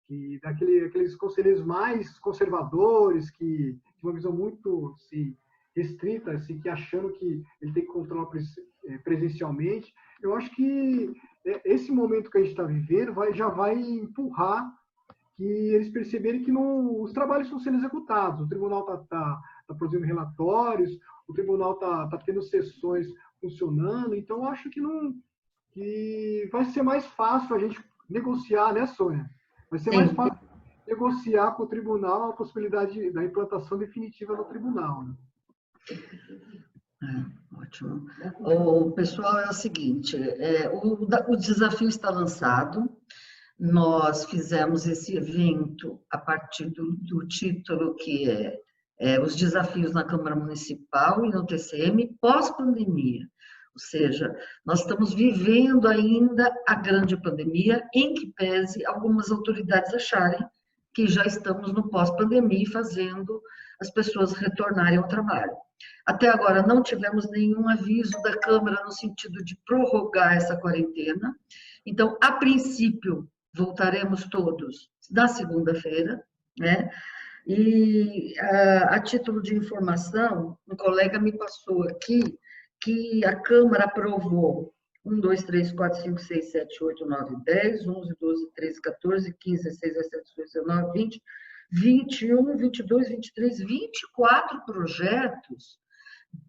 D: Que aqueles conselheiros mais conservadores, que de uma visão muito assim, restrita, assim, que achando que ele tem que controlar presencialmente. Eu acho que esse momento que a gente está vivendo já vai empurrar que eles perceberem que os trabalhos estão sendo executados. O tribunal está produzindo relatórios, o tribunal está tendo sessões funcionando, então acho que que vai ser mais fácil a gente negociar, né, Sônia? Vai ser mais
A: Sim.
D: fácil negociar com o tribunal a possibilidade da implantação definitiva no tribunal, né?
A: Ótimo. O pessoal, é o seguinte, o desafio está lançado. Nós fizemos esse evento a partir do título que é Os Desafios na Câmara Municipal e no TCM pós-pandemia. Ou seja, nós estamos vivendo ainda a grande pandemia, em que pese algumas autoridades acharem que já estamos no pós-pandemia, fazendo as pessoas retornarem ao trabalho. Até agora não tivemos nenhum aviso da Câmara no sentido de prorrogar essa quarentena. Então, a princípio, voltaremos todos na segunda-feira, né? E a título de informação, um colega me passou aqui que a Câmara aprovou 1, 2, 3, 4, 5, 6, 7, 8, 9, 10, 11, 12, 13, 14, 15, 16, 17, 18, 19, 20, 21, 22, 23, 24 projetos,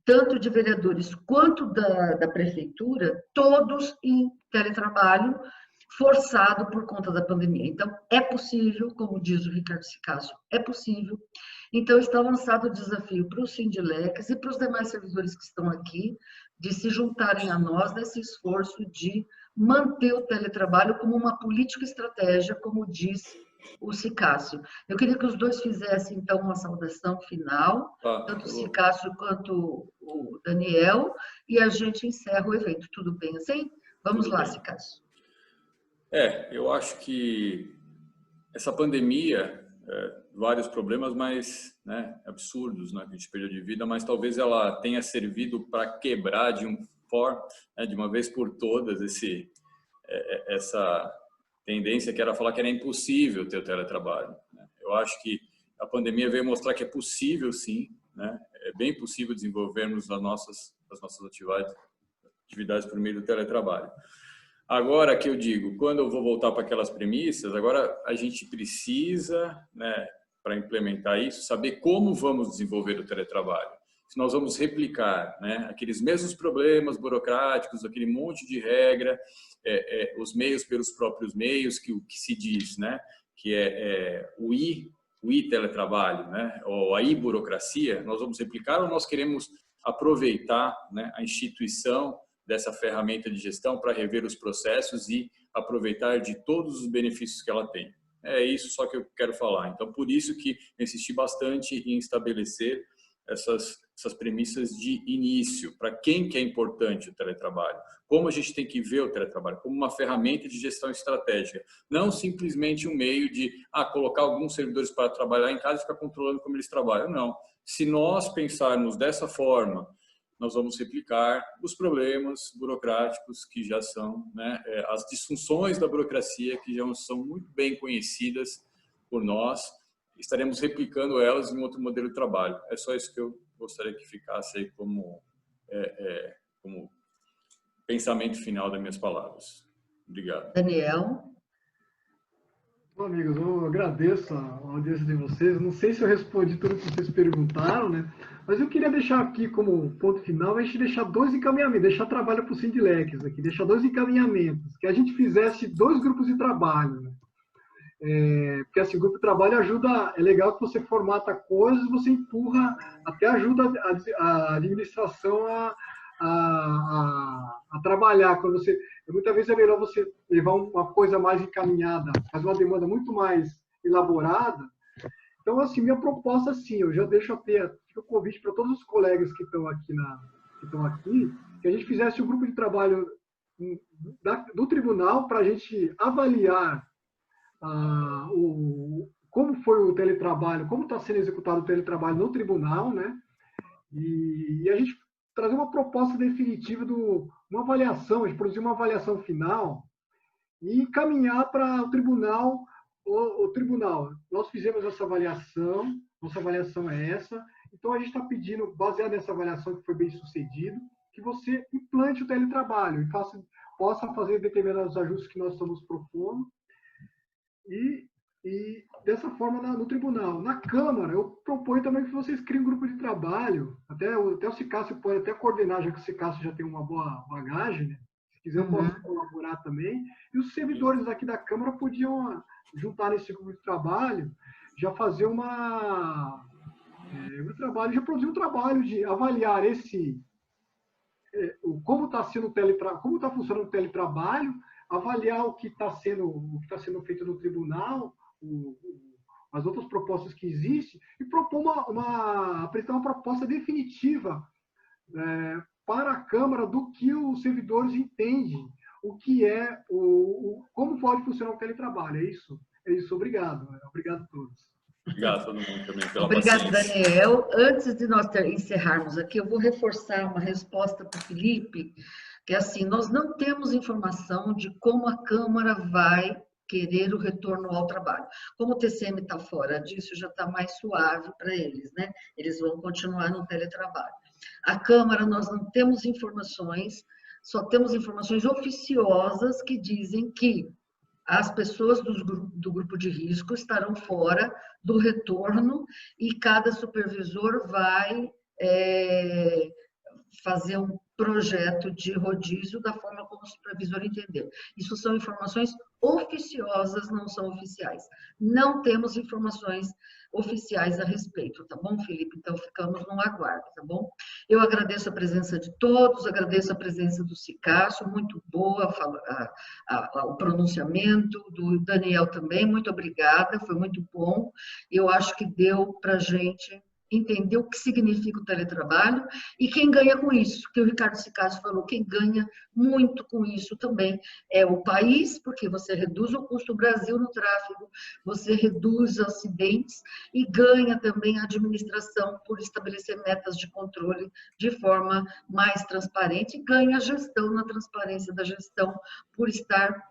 A: tanto de vereadores quanto da prefeitura, todos em teletrabalho, forçado por conta da pandemia. Então, é possível, como diz o Ricardo Sicácio, é possível. Então, está lançado o desafio para o Sindilex e para os demais servidores que estão aqui, de se juntarem a nós nesse esforço de manter o teletrabalho como uma política estratégia, como diz o Sicácio. Eu queria que os dois fizessem, então, uma saudação final, tanto o Sicácio quanto o Daniel, e a gente encerra o evento. Tudo bem assim? Vamos lá, Sicácio.
B: Eu acho que essa pandemia, vários problemas, mas absurdos, né, que a gente perdeu de vida, mas talvez ela tenha servido para quebrar de uma vez por todas essa tendência que era falar que era impossível ter o teletrabalho, né? Eu acho que a pandemia veio mostrar que é possível, sim, né? É bem possível desenvolvermos as nossas atividades por meio do teletrabalho. Agora que eu digo, quando eu vou voltar para aquelas premissas, agora a gente precisa, né, para implementar isso, saber como vamos desenvolver o teletrabalho. Se nós vamos replicar, né, aqueles mesmos problemas burocráticos, aquele monte de regra, os meios pelos próprios meios, que se diz, né, que o i-teletrabalho, né, ou a i-burocracia, nós vamos replicar ou nós queremos aproveitar, né, a instituição dessa ferramenta de gestão para rever os processos e aproveitar de todos os benefícios que ela tem. É isso só que eu quero falar. Então, por isso que eu insisti bastante em estabelecer essas premissas de início, para quem que é importante o teletrabalho, como a gente tem que ver o teletrabalho, como uma ferramenta de gestão estratégica, não simplesmente um meio de colocar alguns servidores para trabalhar em casa e ficar controlando como eles trabalham. Não. Se nós pensarmos dessa forma, nós vamos replicar os problemas burocráticos que já são, né, as disfunções da burocracia que já são muito bem conhecidas por nós, estaremos replicando elas em outro modelo de trabalho. É só isso que eu gostaria que ficasse aí como pensamento final das minhas palavras. Obrigado.
A: Daniel?
D: Bom, amigos, eu agradeço a audiência de vocês. Não sei se eu respondi tudo que vocês perguntaram, né? Mas eu queria deixar aqui como ponto final, a gente deixar 2 encaminhamentos, deixar trabalho para o Sindilex aqui, deixar 2 encaminhamentos, que a gente fizesse 2 grupos de trabalho, né? Porque assim, o grupo de trabalho ajuda, é legal que você formata coisas, você empurra, até ajuda a administração a trabalhar. Quando você, muitas vezes é melhor você levar uma coisa mais encaminhada, fazer uma demanda muito mais elaborada. Então, assim, minha proposta, assim, eu já deixo até o convite para todos os colegas que estão aqui, que a gente fizesse um grupo de trabalho do tribunal para a gente avaliar como foi o teletrabalho, como está sendo executado o teletrabalho no tribunal, né? E a gente trazer uma proposta definitiva, uma avaliação, a gente produzir uma avaliação final e caminhar para o tribunal. O tribunal, nós fizemos essa avaliação, nossa avaliação é essa, então a gente está pedindo, baseado nessa avaliação que foi bem sucedido, que você implante o teletrabalho e possa fazer determinados ajustes que nós estamos propondo. E dessa forma no tribunal. Na Câmara, eu proponho também que vocês criem um grupo de trabalho, até o Sicácio pode até coordenar, já que o Sicácio já tem uma boa bagagem, né? quiser, eu posso colaborar também. E os servidores aqui da Câmara podiam juntar nesse grupo de trabalho, já fazer já produzir um trabalho de avaliar como está funcionando o teletrabalho, avaliar o que está sendo feito no tribunal, as outras propostas que existem, e apresentar uma proposta definitiva para a Câmara do que os servidores entendem, o que como pode funcionar o teletrabalho. É isso. Obrigado. Obrigado a todos.
B: Obrigado a todo mundo também pela
A: Obrigado,
B: paciência.
A: Daniel. Antes de nós encerrarmos aqui, eu vou reforçar uma resposta para o Felipe, que é assim, nós não temos informação de como a Câmara vai querer o retorno ao trabalho. Como o TCM está fora disso, já está mais suave para eles, né? Eles vão continuar no teletrabalho. A Câmara, nós não temos informações, só temos informações oficiosas que dizem que as pessoas do grupo de risco estarão fora do retorno e cada supervisor vai fazer um projeto de rodízio da forma como o supervisor entender. Isso são informações oficiosas, não são oficiais. Não temos informações oficiais a respeito, tá bom, Felipe? Então, ficamos no aguardo, tá bom? Eu agradeço a presença de todos, agradeço a presença do Cicácio, muito boa o pronunciamento, do Daniel também, muito obrigada, foi muito bom. Eu acho que deu para a gente entender o que significa o teletrabalho e quem ganha com isso, que o Ricardo Cicácio falou, quem ganha muito com isso também é o país, porque você reduz o custo do Brasil no tráfego, você reduz acidentes e ganha também a administração por estabelecer metas de controle de forma mais transparente e ganha a gestão na transparência da gestão por estar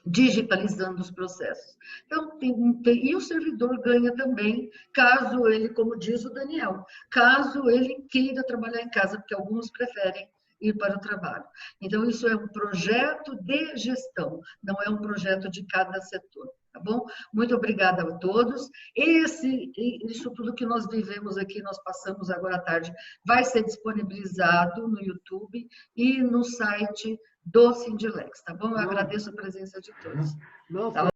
A: digitalizando os processos. Então, e o servidor ganha também, caso ele, como diz o Daniel, caso ele queira trabalhar em casa, porque alguns preferem ir para o trabalho. Então, isso é um projeto de gestão, não é um projeto de cada setor, tá bom? Muito obrigada a todos. Isso tudo que nós vivemos aqui, nós passamos agora à tarde, vai ser disponibilizado no YouTube e no site do Sindilex, tá bom? Eu agradeço a presença de todos.
D: Nossa.